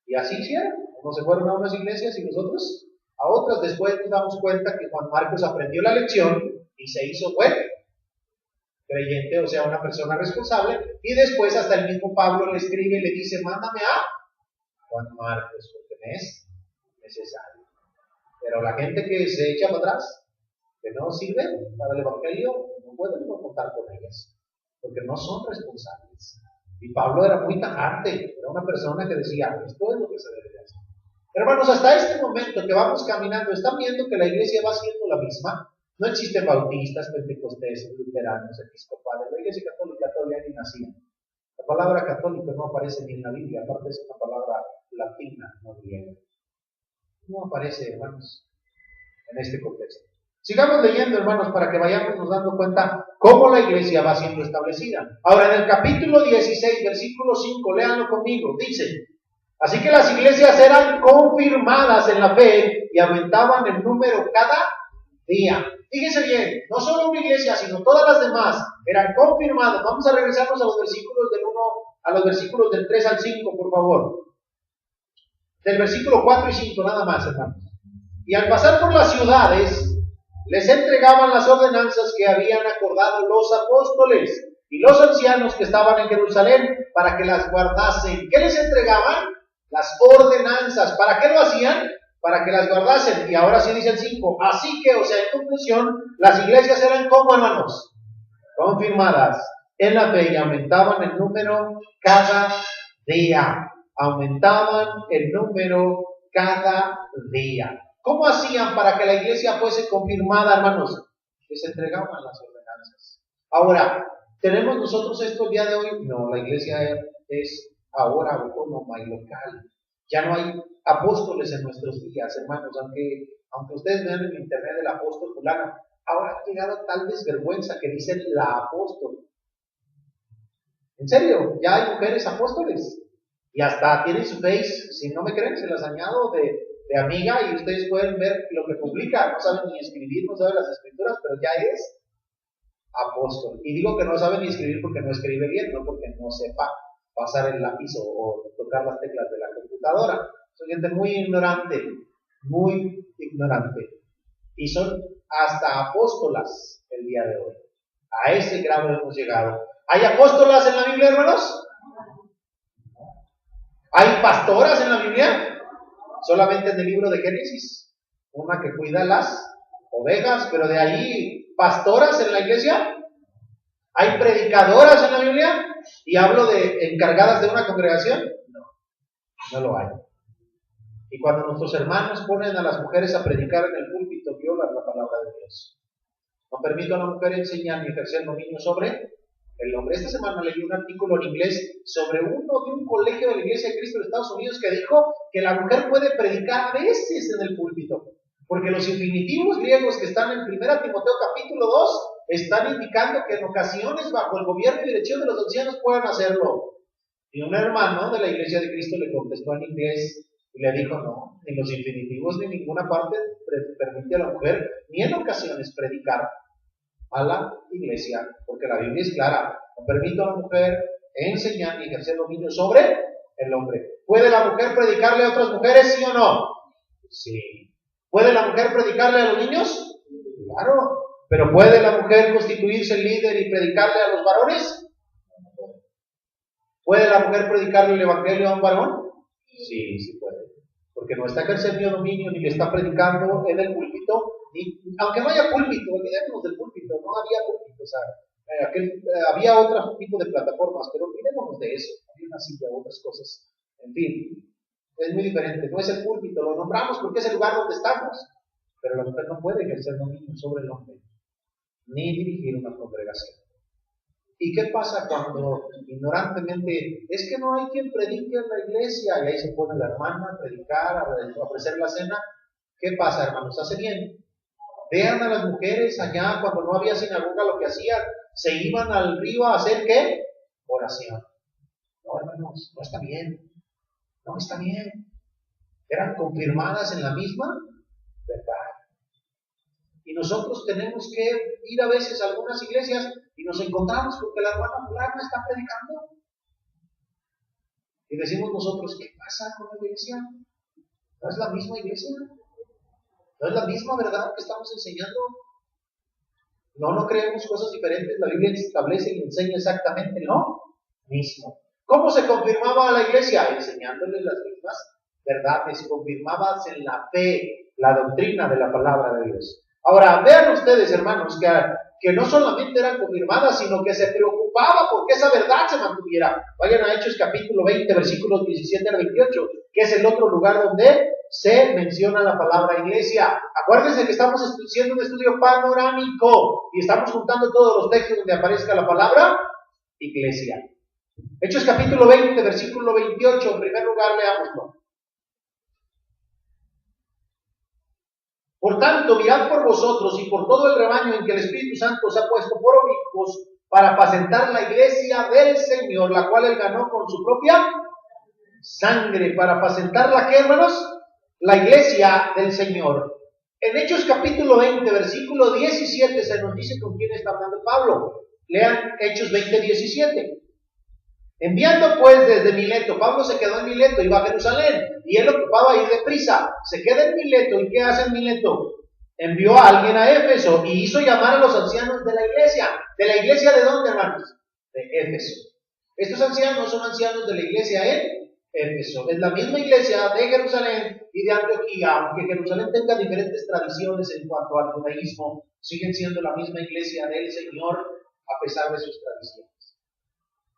Y así hicieron. Unos se fueron a unas iglesias y nosotros a otras. Después nos damos cuenta que Juan Marcos aprendió la lección y se hizo bueno, creyente, o sea, una persona responsable. Y después hasta el mismo Pablo le escribe y le dice, mándame a Juan Marcos, porque me es necesario. Pero la gente que se echa para atrás, que no sirve para el evangelio, no pueden contar con ellas, porque no son responsables. Y Pablo era muy tajante, era una persona que decía, esto es lo que se debe hacer. Hermanos, hasta este momento que vamos caminando, ¿están viendo que la iglesia va siendo la misma? No existen bautistas, pentecostés, luteranos, episcopales. La iglesia católica todavía ni nacía. La palabra católico no aparece ni en la Biblia, aparte es una palabra latina, no griega. No aparece, hermanos, en este contexto. Sigamos leyendo, hermanos, para que vayamos nos dando cuenta cómo la iglesia va siendo establecida. Ahora, en el capítulo 16, versículo 5, léanlo conmigo, dice, así que las iglesias eran confirmadas en la fe y aumentaban en número cada día. Fíjense bien, no solo una iglesia, sino todas las demás eran confirmadas. Vamos a regresarnos a los versículos del 1, a los versículos del 3 al 5, por favor. Del versículo 4 y 5, nada más, hermanos. Y al pasar por las ciudades, les entregaban las ordenanzas que habían acordado los apóstoles y los ancianos que estaban en Jerusalén para que las guardasen. ¿Qué les entregaban? Las ordenanzas. ¿Para qué lo hacían? Para que las guardasen. Y ahora sí dice el 5. Así que, o sea, en conclusión, las iglesias eran como, hermanos, confirmadas en la fe y aumentaban el número cada día. Aumentaban el número cada día. ¿Cómo hacían para que la iglesia fuese confirmada, hermanos? Les entregaban las ordenanzas. Ahora, ¿tenemos nosotros esto el día de hoy? No, la iglesia es ahora autónoma y local. Ya no hay apóstoles en nuestros días, hermanos, aunque ustedes vean en internet el apóstol fulano, ahora ha llegado tal desvergüenza que dicen la apóstol. En serio, ya hay mujeres apóstoles. Y hasta tienen su face, si no me creen, se las añado de amiga y ustedes pueden ver lo que publica. No saben ni escribir, no saben las escrituras, pero ya es apóstol. Y digo que no sabe ni escribir porque no escribe bien, no porque no sepa pasar el lápiz o tocar las teclas de la computadora. Son gente muy ignorante. Y son hasta apóstolas el día de hoy. A ese grado hemos llegado. ¿Hay apóstolas en la Biblia, hermanos? ¿Hay pastoras en la Biblia? Solamente en el libro de Génesis. Una que cuida las ovejas, pero de ahí, ¿pastoras en la iglesia? ¿Hay predicadoras en la Biblia? Y hablo de encargadas de una congregación. No lo hay. Y cuando nuestros hermanos ponen a las mujeres a predicar en el púlpito, violan la palabra de Dios. No permito a la mujer enseñar ni ejercer dominio sobre el hombre. Esta semana leí un artículo en inglés sobre uno de un colegio de la Iglesia de Cristo de Estados Unidos que dijo que la mujer puede predicar a veces en el púlpito, porque los infinitivos griegos que están en 1 Timoteo capítulo 2 están indicando que en ocasiones bajo el gobierno y dirección de los ancianos pueden hacerlo. Y un hermano de la Iglesia de Cristo le contestó en inglés y le dijo, no, ni los infinitivos ni ninguna parte permite a la mujer ni en ocasiones predicar a la iglesia, porque la Biblia es clara, no permito a la mujer enseñar ni ejercer dominio sobre el hombre. ¿Puede la mujer predicarle a otras mujeres, sí o no? Sí. ¿Puede la mujer predicarle a los niños? Claro. ¿Pero puede la mujer constituirse el líder y predicarle a los varones? ¿Puede la mujer predicarle el evangelio a un varón? Sí, sí puede. Porque no está ejerciendo dominio ni le está predicando en el púlpito, aunque no haya púlpito, olvidémonos del púlpito, no había púlpito, o sea, había otro tipo de plataformas, pero olvidémonos de eso, había una silla, otras cosas, en fin, es muy diferente, no es el púlpito, lo nombramos porque es el lugar donde estamos, pero la mujer no puede ejercer dominio sobre el hombre, ni dirigir una congregación. ¿Y qué pasa cuando ignorantemente, es que no hay quien predique en la iglesia, y ahí se pone la hermana a predicar, a ofrecer la cena? ¿Qué pasa, hermanos? Hace bien. Vean a las mujeres allá cuando no había sinagoga, lo que hacían, se iban al río a hacer ¿qué? Oración. No, hermanos, no está bien. No está bien. Eran confirmadas en la misma verdad. Y nosotros tenemos que ir a veces a algunas iglesias y nos encontramos porque la hermana fulana está predicando. Y decimos nosotros, ¿qué pasa con la iglesia? ¿No es la misma iglesia? ¿No es la misma verdad que estamos enseñando? No creemos cosas diferentes. La Biblia establece y enseña exactamente lo mismo. ¿Cómo se confirmaba a la iglesia? Enseñándole las mismas verdades, confirmadas en la fe, la doctrina de la palabra de Dios. Ahora, vean ustedes, hermanos, que no solamente eran confirmadas, sino que se preocupaba porque esa verdad se mantuviera. Vayan a Hechos capítulo 20, versículos 17 al 28, que es el otro lugar donde se menciona la palabra iglesia. Acuérdense que estamos haciendo un estudio panorámico y estamos juntando todos los textos donde aparezca la palabra iglesia. Hechos capítulo 20, versículo 28, en primer lugar leámoslo. Por tanto, mirad por vosotros y por todo el rebaño en que el Espíritu Santo os ha puesto por obispos para apacentar la iglesia del Señor, la cual él ganó con su propia sangre. ¿Para apacentarla qué, hermanos? La iglesia del Señor. En Hechos capítulo 20, versículo 17, se nos dice con quién está hablando Pablo. Lean Hechos 20, 17. Enviando pues desde Mileto, Pablo se quedó en Mileto, iba a Jerusalén, y él ocupaba ir deprisa, se queda en Mileto, ¿y qué hace en Mileto? Envió a alguien a Éfeso, y hizo llamar a los ancianos de la iglesia ¿de dónde, hermanos? De Éfeso. Estos ancianos son ancianos de la iglesia en Éfeso, es la misma iglesia de Jerusalén y de Antioquía, aunque Jerusalén tenga diferentes tradiciones en cuanto al judaísmo, siguen siendo la misma iglesia del Señor, a pesar de sus tradiciones.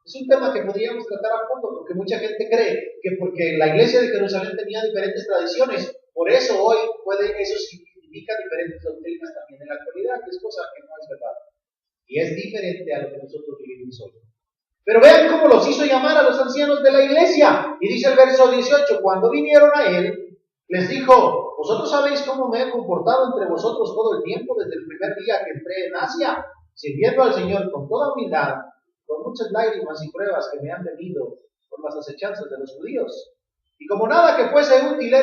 Es un tema que podríamos tratar a fondo, porque mucha gente cree que porque la iglesia de Jerusalén tenía diferentes tradiciones, por eso hoy eso significa diferentes doctrinas también en la actualidad, que es cosa que no es verdad. Y es diferente a lo que nosotros vivimos hoy. Pero vean cómo los hizo llamar a los ancianos de la iglesia. Y dice el verso 18, cuando vinieron a él, les dijo, vosotros sabéis cómo me he comportado entre vosotros todo el tiempo, desde el primer día que entré en Asia, sirviendo al Señor con toda humildad, con muchas lágrimas y pruebas que me han venido por las acechanzas de los judíos. Y como nada que fuese útil he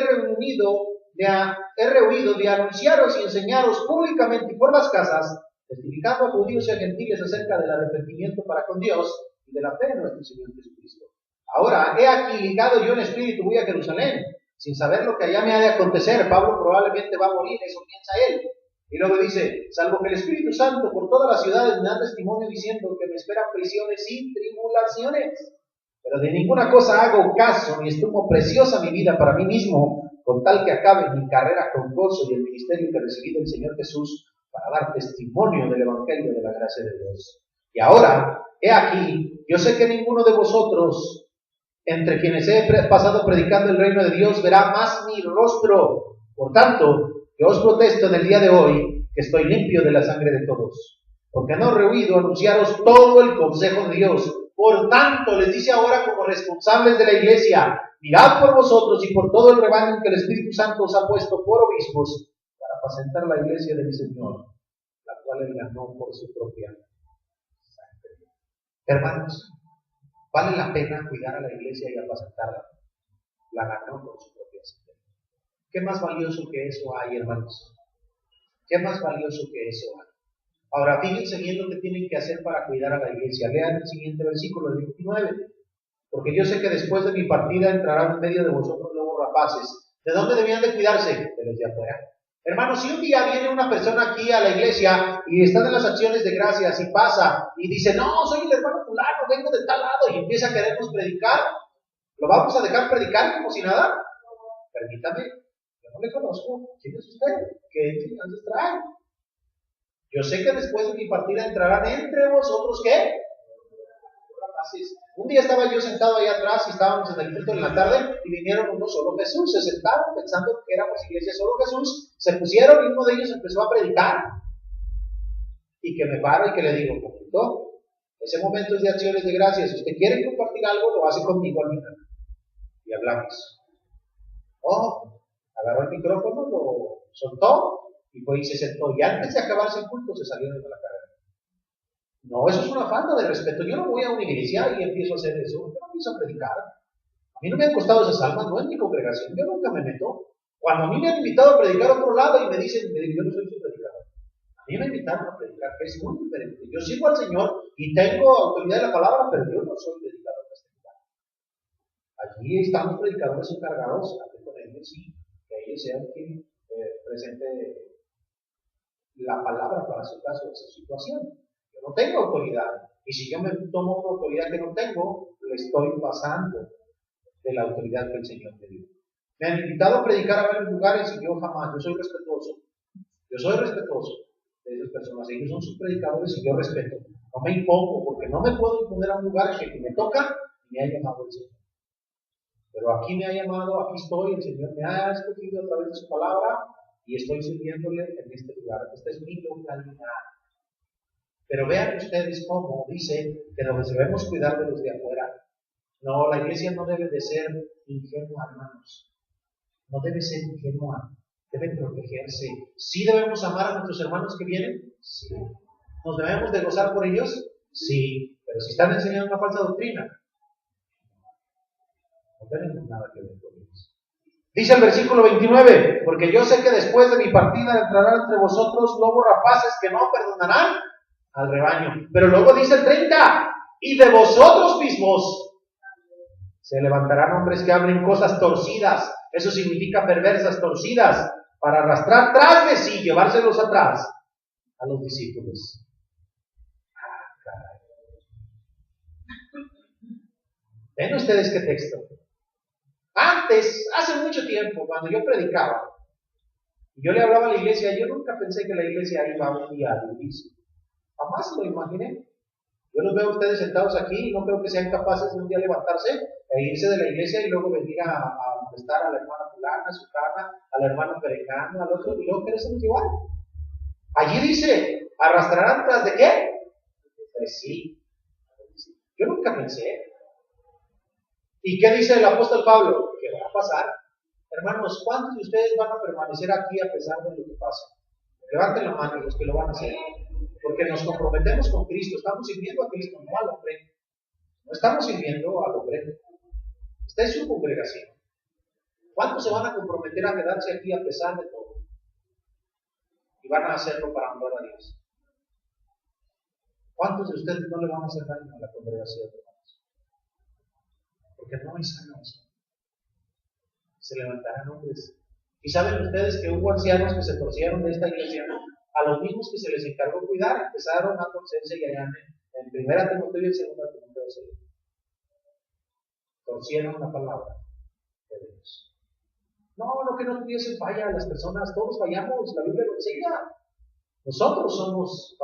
rehuido de anunciaros y enseñaros públicamente y por las casas, testificando a judíos y a gentiles acerca del arrepentimiento para con Dios y de la fe en nuestro Señor Jesucristo. Ahora, he aquí ligado yo en espíritu, voy a Jerusalén, sin saber lo que allá me ha de acontecer. Pablo probablemente va a morir, eso piensa él. Y luego dice, salvo que el Espíritu Santo por todas las ciudades me da testimonio diciendo que me esperan prisiones y tribulaciones. Pero de ninguna cosa hago caso, ni estimo preciosa mi vida para mí mismo, con tal que acabe mi carrera con gozo y el ministerio que recibí del Señor Jesús para dar testimonio del Evangelio de la gracia de Dios. Y ahora, he aquí, yo sé que ninguno de vosotros entre quienes he pasado predicando el reino de Dios verá más mi rostro. Por tanto, yo os protesto en el día de hoy que estoy limpio de la sangre de todos, porque no he rehuido anunciaros todo el consejo de Dios. Por tanto, les dice ahora como responsables de la iglesia, mirad por vosotros y por todo el rebaño que el Espíritu Santo os ha puesto por obispos para apacentar la iglesia de mi Señor, la cual él ganó por su propia sangre. Hermanos, vale la pena cuidar a la iglesia y apacentarla. La ganó por su propia sangre. ¿Qué más valioso que eso hay, hermanos? ¿Qué más valioso que eso hay? Ahora, fíjense bien lo que tienen que hacer para cuidar a la iglesia. Lean el siguiente versículo, el 29. Porque yo sé que después de mi partida entrarán en medio de vosotros lobos rapaces. ¿De dónde debían de cuidarse? De los de afuera. Hermanos, si un día viene una persona aquí a la iglesia y está en las acciones de gracias y pasa y dice, no, soy el hermano fulano, vengo de tal lado, y empieza a querernos predicar, ¿lo vamos a dejar predicar como si nada? Permítame, yo no le conozco. ¿Quién es usted? ¿Qué enseñanzas trae? Yo sé que después de mi partida entrarán entre vosotros, ¿qué? Rapaces. Un día estaba yo sentado ahí atrás y estábamos en el culto en la tarde y vinieron uno solo Jesús. Se sentaron pensando que éramos iglesia solo Jesús. Se pusieron y uno de ellos empezó a predicar. Y que me paro y que le digo, ¿cómo? Ese momento es de acciones de gracias. Si usted quiere compartir algo, lo hace conmigo al final. Y hablamos. Oh, agarró el micrófono, lo soltó y fue y se sentó. Y antes de acabarse el culto se salieron de la carrera. No, eso es una falta de respeto. Yo no voy a una iglesia y empiezo a hacer eso. Yo no empiezo a predicar. A mí no me han costado esas almas, no es mi congregación. Yo nunca me meto. Cuando a mí me han invitado a predicar a otro lado y me dicen, yo no soy su predicador. A mí me invitaron a predicar, que es muy diferente. Yo sigo al Señor y tengo autoridad de la palabra, pero yo no soy predicador de este lugar. Allí están los predicadores encargados, con ellos, sí, que ellos sean quien presente la palabra para su caso, esa situación. Yo no tengo autoridad. Y si yo me tomo una autoridad que no tengo, le estoy pasando de la autoridad que el Señor me dio. Me han invitado a predicar a varios lugares y yo jamás, yo soy respetuoso. Yo soy respetuoso de esas personas. Ellos son sus predicadores y yo respeto. No me impongo, porque no me puedo imponer a un lugar que me toca y me ha llamado el Señor. Pero aquí me ha llamado, aquí estoy, el Señor me ha escogido a través de su palabra y estoy sirviéndole en este lugar. Esta es mi localidad. Pero vean ustedes cómo dice que nos debemos cuidar de los de afuera. No, la iglesia no debe de ser ingenua, hermanos. No debe ser ingenua. Debe protegerse. ¿Sí debemos amar a nuestros hermanos que vienen? Sí. ¿Nos debemos de gozar por ellos? Sí. Pero si están enseñando una falsa doctrina, no tenemos nada que ver con ellos. Dice el versículo 29, porque yo sé que después de mi partida entrarán entre vosotros lobos rapaces que no perdonarán al rebaño. Pero luego dice el 30, y de vosotros mismos se levantarán hombres que hablen cosas torcidas. Eso significa perversas, torcidas, para arrastrar tras de sí, llevárselos atrás a los discípulos. ¿Ven ustedes qué texto? Antes, hace mucho tiempo, cuando yo predicaba, y yo le hablaba a la iglesia, yo nunca pensé que la iglesia iba un día a dividirse. Jamás lo imaginé. Yo los veo a ustedes sentados aquí y no creo que sean capaces de un día levantarse e irse de la iglesia y luego venir a molestar a la hermana fulana, a su cana, al hermano perengano, al otro, y luego quererse igual. Allí dice, ¿arrastrarán tras de qué? Pues sí. Yo nunca pensé. ¿Y qué dice el apóstol Pablo? ¿Qué va a pasar? Hermanos, ¿cuántos de ustedes van a permanecer aquí a pesar de lo que pasa? Levanten la mano los que lo van a hacer. Porque nos comprometemos con Cristo, estamos sirviendo a Cristo, no al hombre. No estamos sirviendo al hombre. Esta es su congregación. ¿Cuántos se van a comprometer a quedarse aquí a pesar de todo? Y van a hacerlo para honrar a Dios. ¿Cuántos de ustedes no le van a hacer daño a la congregación, hermanos? Porque no es sano eso. Se levantarán hombres. Y saben ustedes que hubo ancianos que se torcieron de esta iglesia, ¿no? A los mismos que se les encargó cuidar, empezaron a torcerse y allá en 1 Timoteo y en 2 Timoteo 6. Torcieron la palabra de Dios. No, lo que no tuviese falla, las personas, todos fallamos, la Biblia lo enseña. Nosotros somos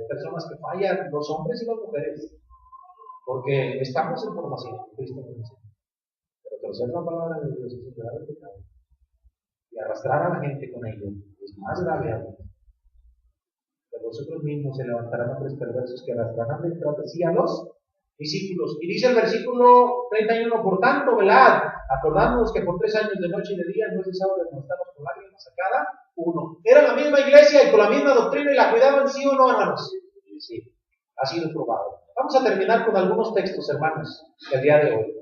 personas que fallan, los hombres y las mujeres, porque estamos en formación, Cristo nos enseña. torcer la palabra de Dios es un grave pecado. Y arrastrar a la gente con ello es más grave aún. De vosotros mismos se levantarán hombres perversos que arrastrarán de travesía a los discípulos. Y dice el versículo 31, por tanto, velad, acordándonos que por 3 años de noche y de día no es cesado de demostrarnos con lágrimas a cada uno. Era la misma iglesia y con la misma doctrina y la cuidaban, ¿sí o no, hermanos? Sí, ha sido probado. Vamos a terminar con algunos textos, hermanos, del día de hoy.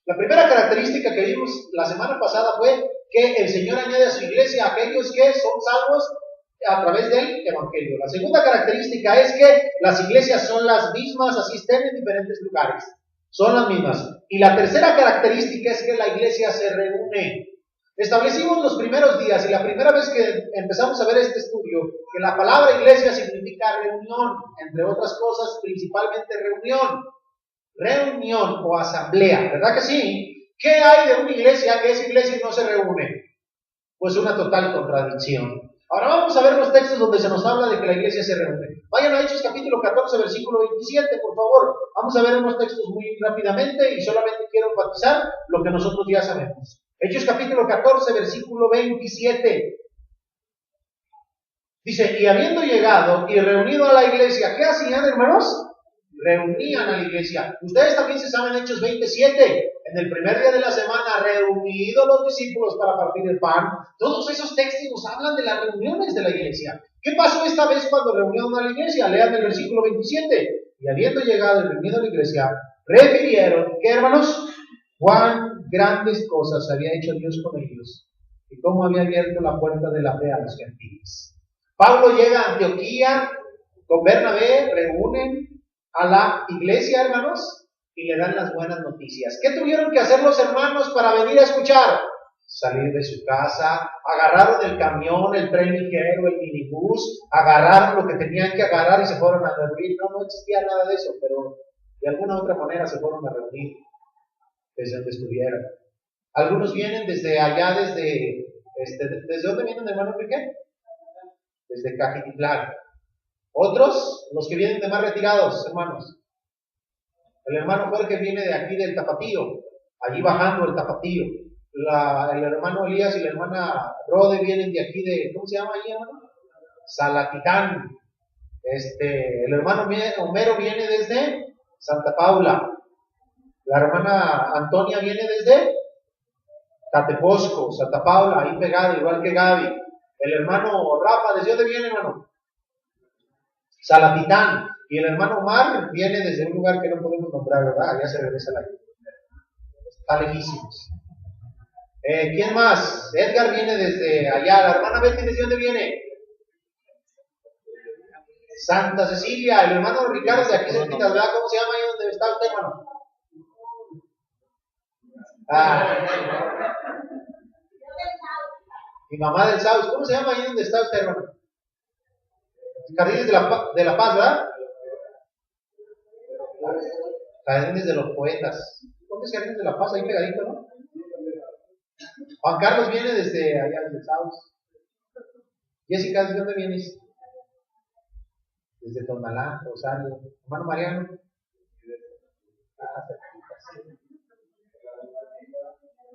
La primera característica que vimos la semana pasada fue que el Señor añade a su iglesia a aquellos que son salvos a través del Evangelio. La segunda característica es que las iglesias son las mismas, así estén en diferentes lugares. Son las mismas. Y la tercera característica es que la iglesia se reúne. Establecimos los primeros días y la primera vez que empezamos a ver este estudio, que la palabra iglesia significa reunión, entre otras cosas, principalmente reunión. Reunión o asamblea, ¿verdad que sí? ¿Qué hay de una iglesia que es iglesia y no se reúne? Pues una total contradicción. Ahora vamos a ver los textos donde se nos habla de que la iglesia se reúne. Vayan a Hechos capítulo 14, versículo 27, por favor. Vamos a ver unos textos muy rápidamente y solamente quiero enfatizar lo que nosotros ya sabemos. Hechos capítulo 14, versículo 27. Dice, y habiendo llegado y reunido a la iglesia, ¿qué hacían, hermanos? Reunían a la iglesia. Ustedes también se saben Hechos 27. En el primer día de la semana, reunidos los discípulos para partir el pan. Todos esos textos nos hablan de las reuniones de la iglesia. ¿Qué pasó esta vez cuando reunieron a la iglesia? Lean el versículo 27. Y habiendo llegado y reunido a la iglesia, refirieron, ¿qué, hermanos? Cuán grandes cosas había hecho Dios con ellos y cómo había abierto la puerta de la fe a los gentiles. Pablo llega a Antioquía con Bernabé, reúnen a la iglesia, hermanos, y le dan las buenas noticias. ¿Qué tuvieron que hacer los hermanos para venir a escuchar? Salir de su casa, agarraron el camión, el tren ligero, el minibús, agarraron lo que tenían que agarrar y se fueron a reunir. No existía nada de eso, pero de alguna otra manera se fueron a reunir desde donde estuvieran. Algunos vienen desde allá, ¿desde dónde vienen, hermano Enrique? Desde Cajititlán. Otros, los que vienen de más retirados, hermanos. El hermano Jorge viene de aquí del Tapatío, allí bajando el Tapatío. El hermano Elías y la hermana Rode vienen de aquí de, ¿cómo se llama ahí, hermano? Salatitán. El hermano Homero viene desde Santa Paula. La hermana Antonia viene desde Tateposco, Santa Paula, ahí pegado, igual que Gaby. El hermano Rafa, ¿desde dónde viene, hermano? Salatitán. Y el hermano Omar viene desde un lugar que no podemos nombrar, ¿verdad? Allá se regresa la gente. Está lejísimos. ¿Quién más? Edgar viene desde allá. La hermana Betty, ¿desde dónde viene? Santa Cecilia. El hermano Ricardo de aquí cerquita, ¿verdad? ¿Cómo se llama ahí donde está usted, hermano? Mi mamá del Saus. ¿Cómo se llama ahí donde está usted, hermano? Jardines de la Paz, ¿verdad? Jardines de los Poetas. ¿Dónde es Jardines de la Paz? Ahí pegadito, ¿no? Juan Carlos viene desde allá, desde Saus. Jessica, ¿de dónde vienes? Desde Tonalá, Rosario. Hermano Mariano.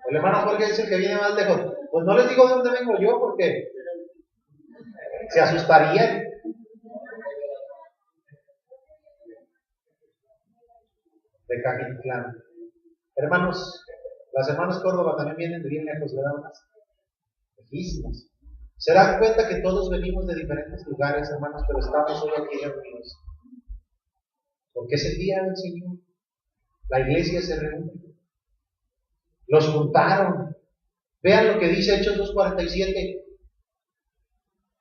El hermano Jorge es el que viene más lejos. Pues no les digo de dónde vengo yo porque se asustarían. De Cajitlán. Hermanos, las hermanas Córdoba también vienen de bien lejos, ¿verdad? Lejísimos. Se dan cuenta que todos venimos de diferentes lugares, hermanos, pero estamos hoy aquí reunidos. Porque es el día del Señor. La iglesia se reúne. Los juntaron. Vean lo que dice Hechos 2:47.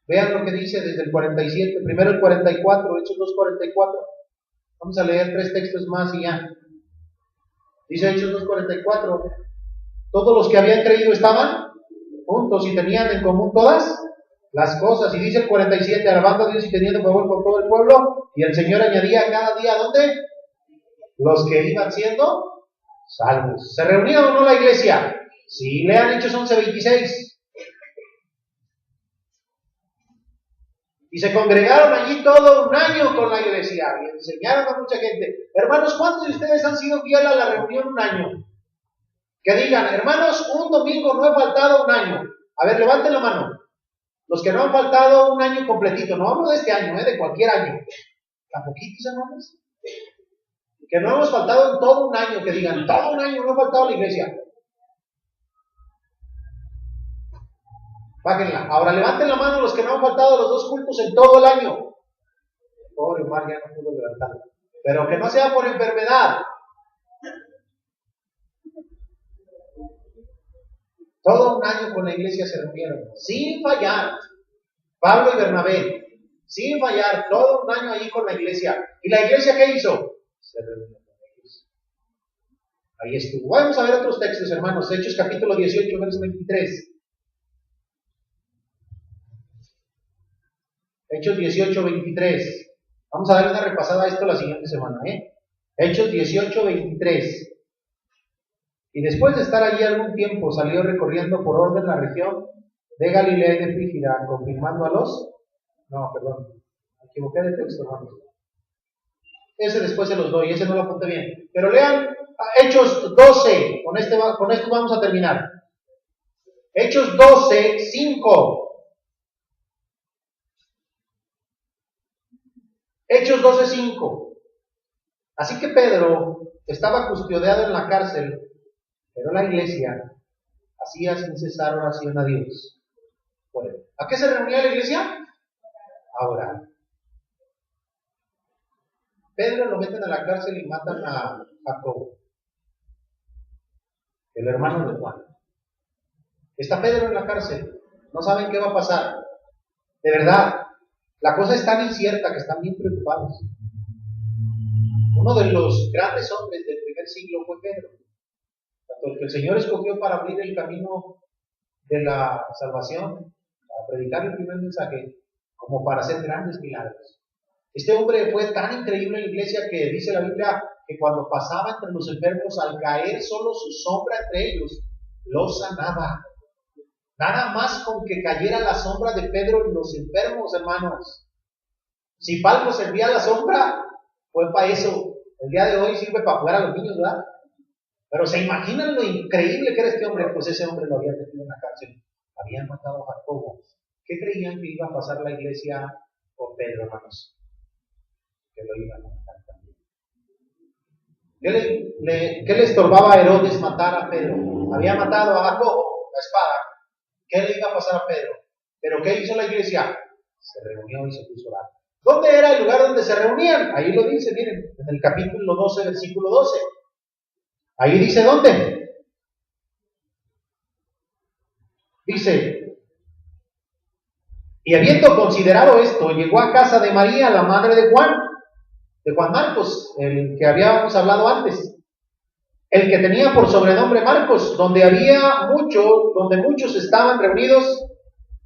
Vean lo que dice desde el 47. Primero el 44, Hechos 2:44. Vamos a leer 3 textos más y ya. Dice Hechos 2:44. Todos los que habían creído estaban juntos y tenían en común todas las cosas. Y dice el 47, alabando a Dios y teniendo favor con todo el pueblo. Y el Señor añadía cada día, ¿dónde? Los que iban siendo salvos. ¿Se reunieron o no la iglesia? Sí, lean Hechos 11:26. Y se congregaron allí todo un año con la iglesia y enseñaron a mucha gente. Hermanos, ¿cuántos de ustedes han sido fieles a la reunión un año? Que digan, hermanos, un domingo no he faltado un año. A ver, levanten la mano. Los que no han faltado un año completito, no hablo de este año, de cualquier año. ¿Tan poquitos, hermanos? Que no hemos faltado en todo un año, que digan, todo un año no he faltado a la iglesia. Bájenla. Ahora levanten la mano los que no han faltado a los 2 cultos en todo el año. Pobre Omar, ya no pudo levantarla. Pero que no sea por enfermedad. Todo un año con la iglesia se reunieron, sin fallar. Pablo y Bernabé, sin fallar, todo un año allí con la iglesia. ¿Y la iglesia qué hizo? Se reunió con ellos. Ahí estuvo. Vamos a ver otros textos, hermanos. Hechos capítulo 18, verso 23. Hechos 18, 23. Vamos a darle una repasada a esto la siguiente semana, Hechos 18, 23. Y después de estar allí algún tiempo, salió recorriendo por orden la región de Galilea y de Frígia, confirmando a los... No, perdón, me equivoqué de texto, hermanos. Ese después se los doy, ese no lo apunté bien. Pero lean Hechos 12, con esto vamos a terminar. Hechos 12, 5. Hechos 12, 5. Así que Pedro estaba custodiado en la cárcel, pero la iglesia hacía sin cesar oración a Dios. Bueno, ¿a qué se reunía la iglesia? A orar. Pedro lo meten a la cárcel y matan a Jacobo, el hermano de Juan. Está Pedro en la cárcel, no saben qué va a pasar. De verdad, la cosa es tan incierta que están bien preocupados. Uno de los grandes hombres del primer siglo fue Pedro, tanto el que el Señor escogió para abrir el camino de la salvación, para predicar el primer mensaje, como para hacer grandes milagros. Este hombre fue tan increíble en la iglesia que dice la Biblia que cuando pasaba entre los enfermos, al caer solo su sombra entre ellos, los sanaba. Nada más con que cayera la sombra de Pedro en los enfermos, hermanos. Si para algo servía la sombra, fue para eso. El día de hoy sirve para jugar a los niños, ¿verdad? Pero ¿se imaginan lo increíble que era este hombre? Pues ese hombre lo había metido en la cárcel. Habían matado a Jacobo. ¿Qué creían que iba a pasar la iglesia con Pedro, hermanos? Que lo iban a matar también. ¿Qué le estorbaba a Herodes matar a Pedro? Había matado a Jacobo, la espada. ¿Qué le iba a pasar a Pedro? ¿Pero qué hizo la iglesia? Se reunió y se puso a orar. ¿Dónde era el lugar donde se reunían? Ahí lo dice, miren, en el capítulo 12, versículo 12. Ahí dice, ¿dónde? Dice, y habiendo considerado esto, llegó a casa de María, la madre de Juan Marcos, el que habíamos hablado antes, el que tenía por sobrenombre Marcos, donde muchos estaban reunidos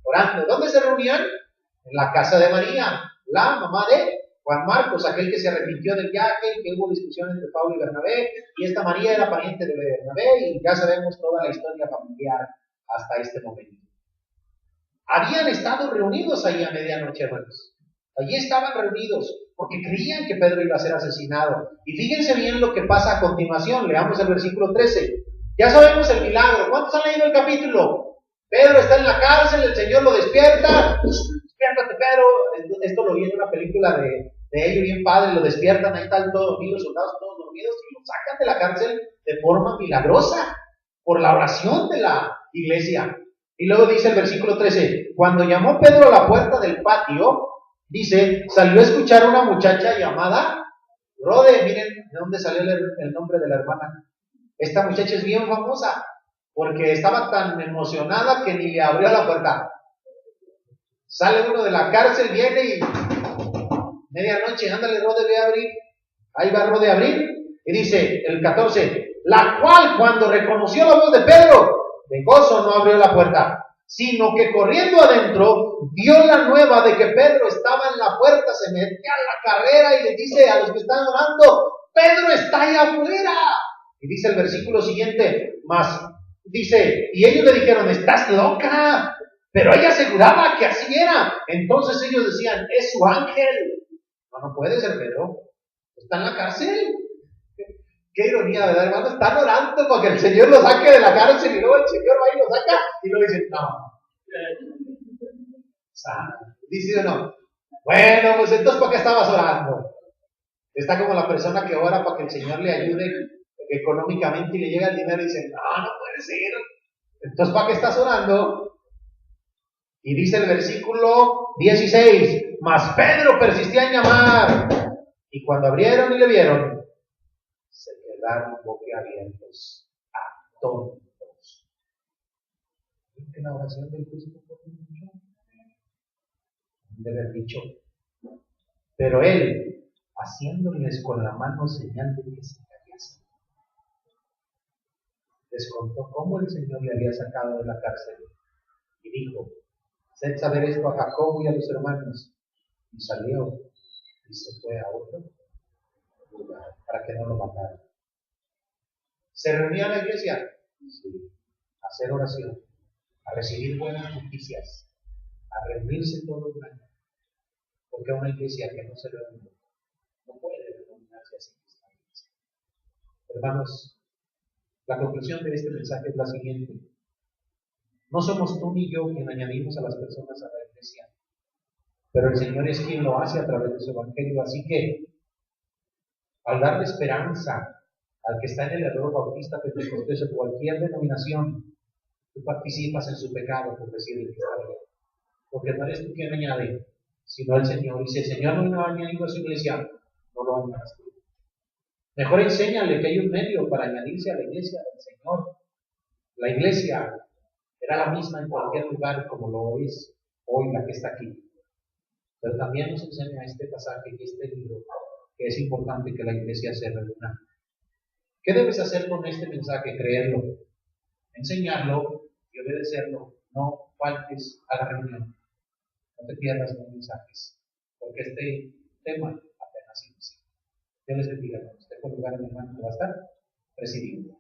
orando. ¿Dónde se reunían? En la casa de María, la mamá de Juan Marcos, aquel que se arrepintió del viaje, que hubo discusión entre Pablo y Bernabé, y esta María era pariente de Bernabé, y ya sabemos toda la historia familiar hasta este momento. Habían estado reunidos ahí a medianoche, hermanos. Allí estaban reunidos porque creían que Pedro iba a ser asesinado. Y fíjense bien lo que pasa a continuación. Leamos el versículo 13. Ya sabemos el milagro. ¿Cuántos han leído el capítulo? Pedro está en la cárcel, el Señor lo despierta. Despiértate, Pedro. Esto lo vi en una película de ellos bien padre. Lo despiertan, ahí están todos dormidos, soldados todos dormidos, y lo sacan de la cárcel de forma milagrosa por la oración de la iglesia. Y luego dice el versículo 13, cuando llamó Pedro a la puerta del patio, dice, salió a escuchar una muchacha llamada Rode. Miren de dónde salió el nombre de la hermana. Esta muchacha es bien famosa, porque estaba tan emocionada que ni le abrió la puerta. Sale uno de la cárcel, viene y medianoche, ándale Rode, ve a abrir. Ahí va Rode a abrir, y dice el 14, la cual cuando reconoció la voz de Pedro, de gozo no abrió la puerta, sino que corriendo adentro, vio la nueva de que Pedro estaba en la puerta, se metía a la carrera y le dice a los que están orando, Pedro está allá afuera. Y dice el versículo siguiente, dice, y ellos le dijeron, estás loca, pero ella aseguraba que así era. Entonces ellos decían, es su ángel. No puede ser Pedro, está en la cárcel. Qué ironía, ¿verdad, hermano? Están orando para que el Señor lo saque de la cárcel y luego el Señor va y lo saca y luego dicen, no. Dice uno, bueno, pues entonces ¿para qué estabas orando? Está como la persona que ora para que el Señor le ayude económicamente y le llega el dinero y dice, no, no puede ser. Entonces, ¿para qué estás orando? Y dice el versículo 16, mas Pedro persistía en llamar. Y cuando abrieron y le vieron, se quedaron boquiabiertos, atónitos. ¿Ven que la oración del justo fue mucho? Debe haber dicho, pero él, haciéndoles con la mano señal de que se callasen, les contó cómo el Señor le había sacado de la cárcel y dijo, haced saber esto a Jacobo y a los hermanos. Y salió y se fue a otro lugar para que no lo mataran. ¿Se reunía la iglesia? Sí. A hacer oración, a recibir buenas noticias, a reunirse todo el año. Porque una iglesia que no se reúne no puede denominarse así. Hermanos, la conclusión de este mensaje es la siguiente. No somos tú ni yo quien añadimos a las personas a la iglesia, pero el Señor es quien lo hace a través de su evangelio. Así que, al darle esperanza al que está en el error bautista, pentecostés o cualquier denominación, tú participas en su pecado por decir el que está bien. Porque no eres tú quien añade, sino el Señor. Y si el Señor no ha añadido a su iglesia, no lo añadas tú. Mejor enséñale que hay un medio para añadirse a la iglesia del Señor. La iglesia era la misma en cualquier lugar como lo es hoy la que está aquí. Pero también nos enseña este pasaje y este libro que es importante que la iglesia se reúna. ¿Qué debes hacer con este mensaje? Creerlo, enseñarlo y obedecerlo. No faltes a la reunión. No te pierdas los mensajes, porque este tema apenas inicia. Dios les bendiga. Usted por lugar en mi hermano que va a estar presidiendo.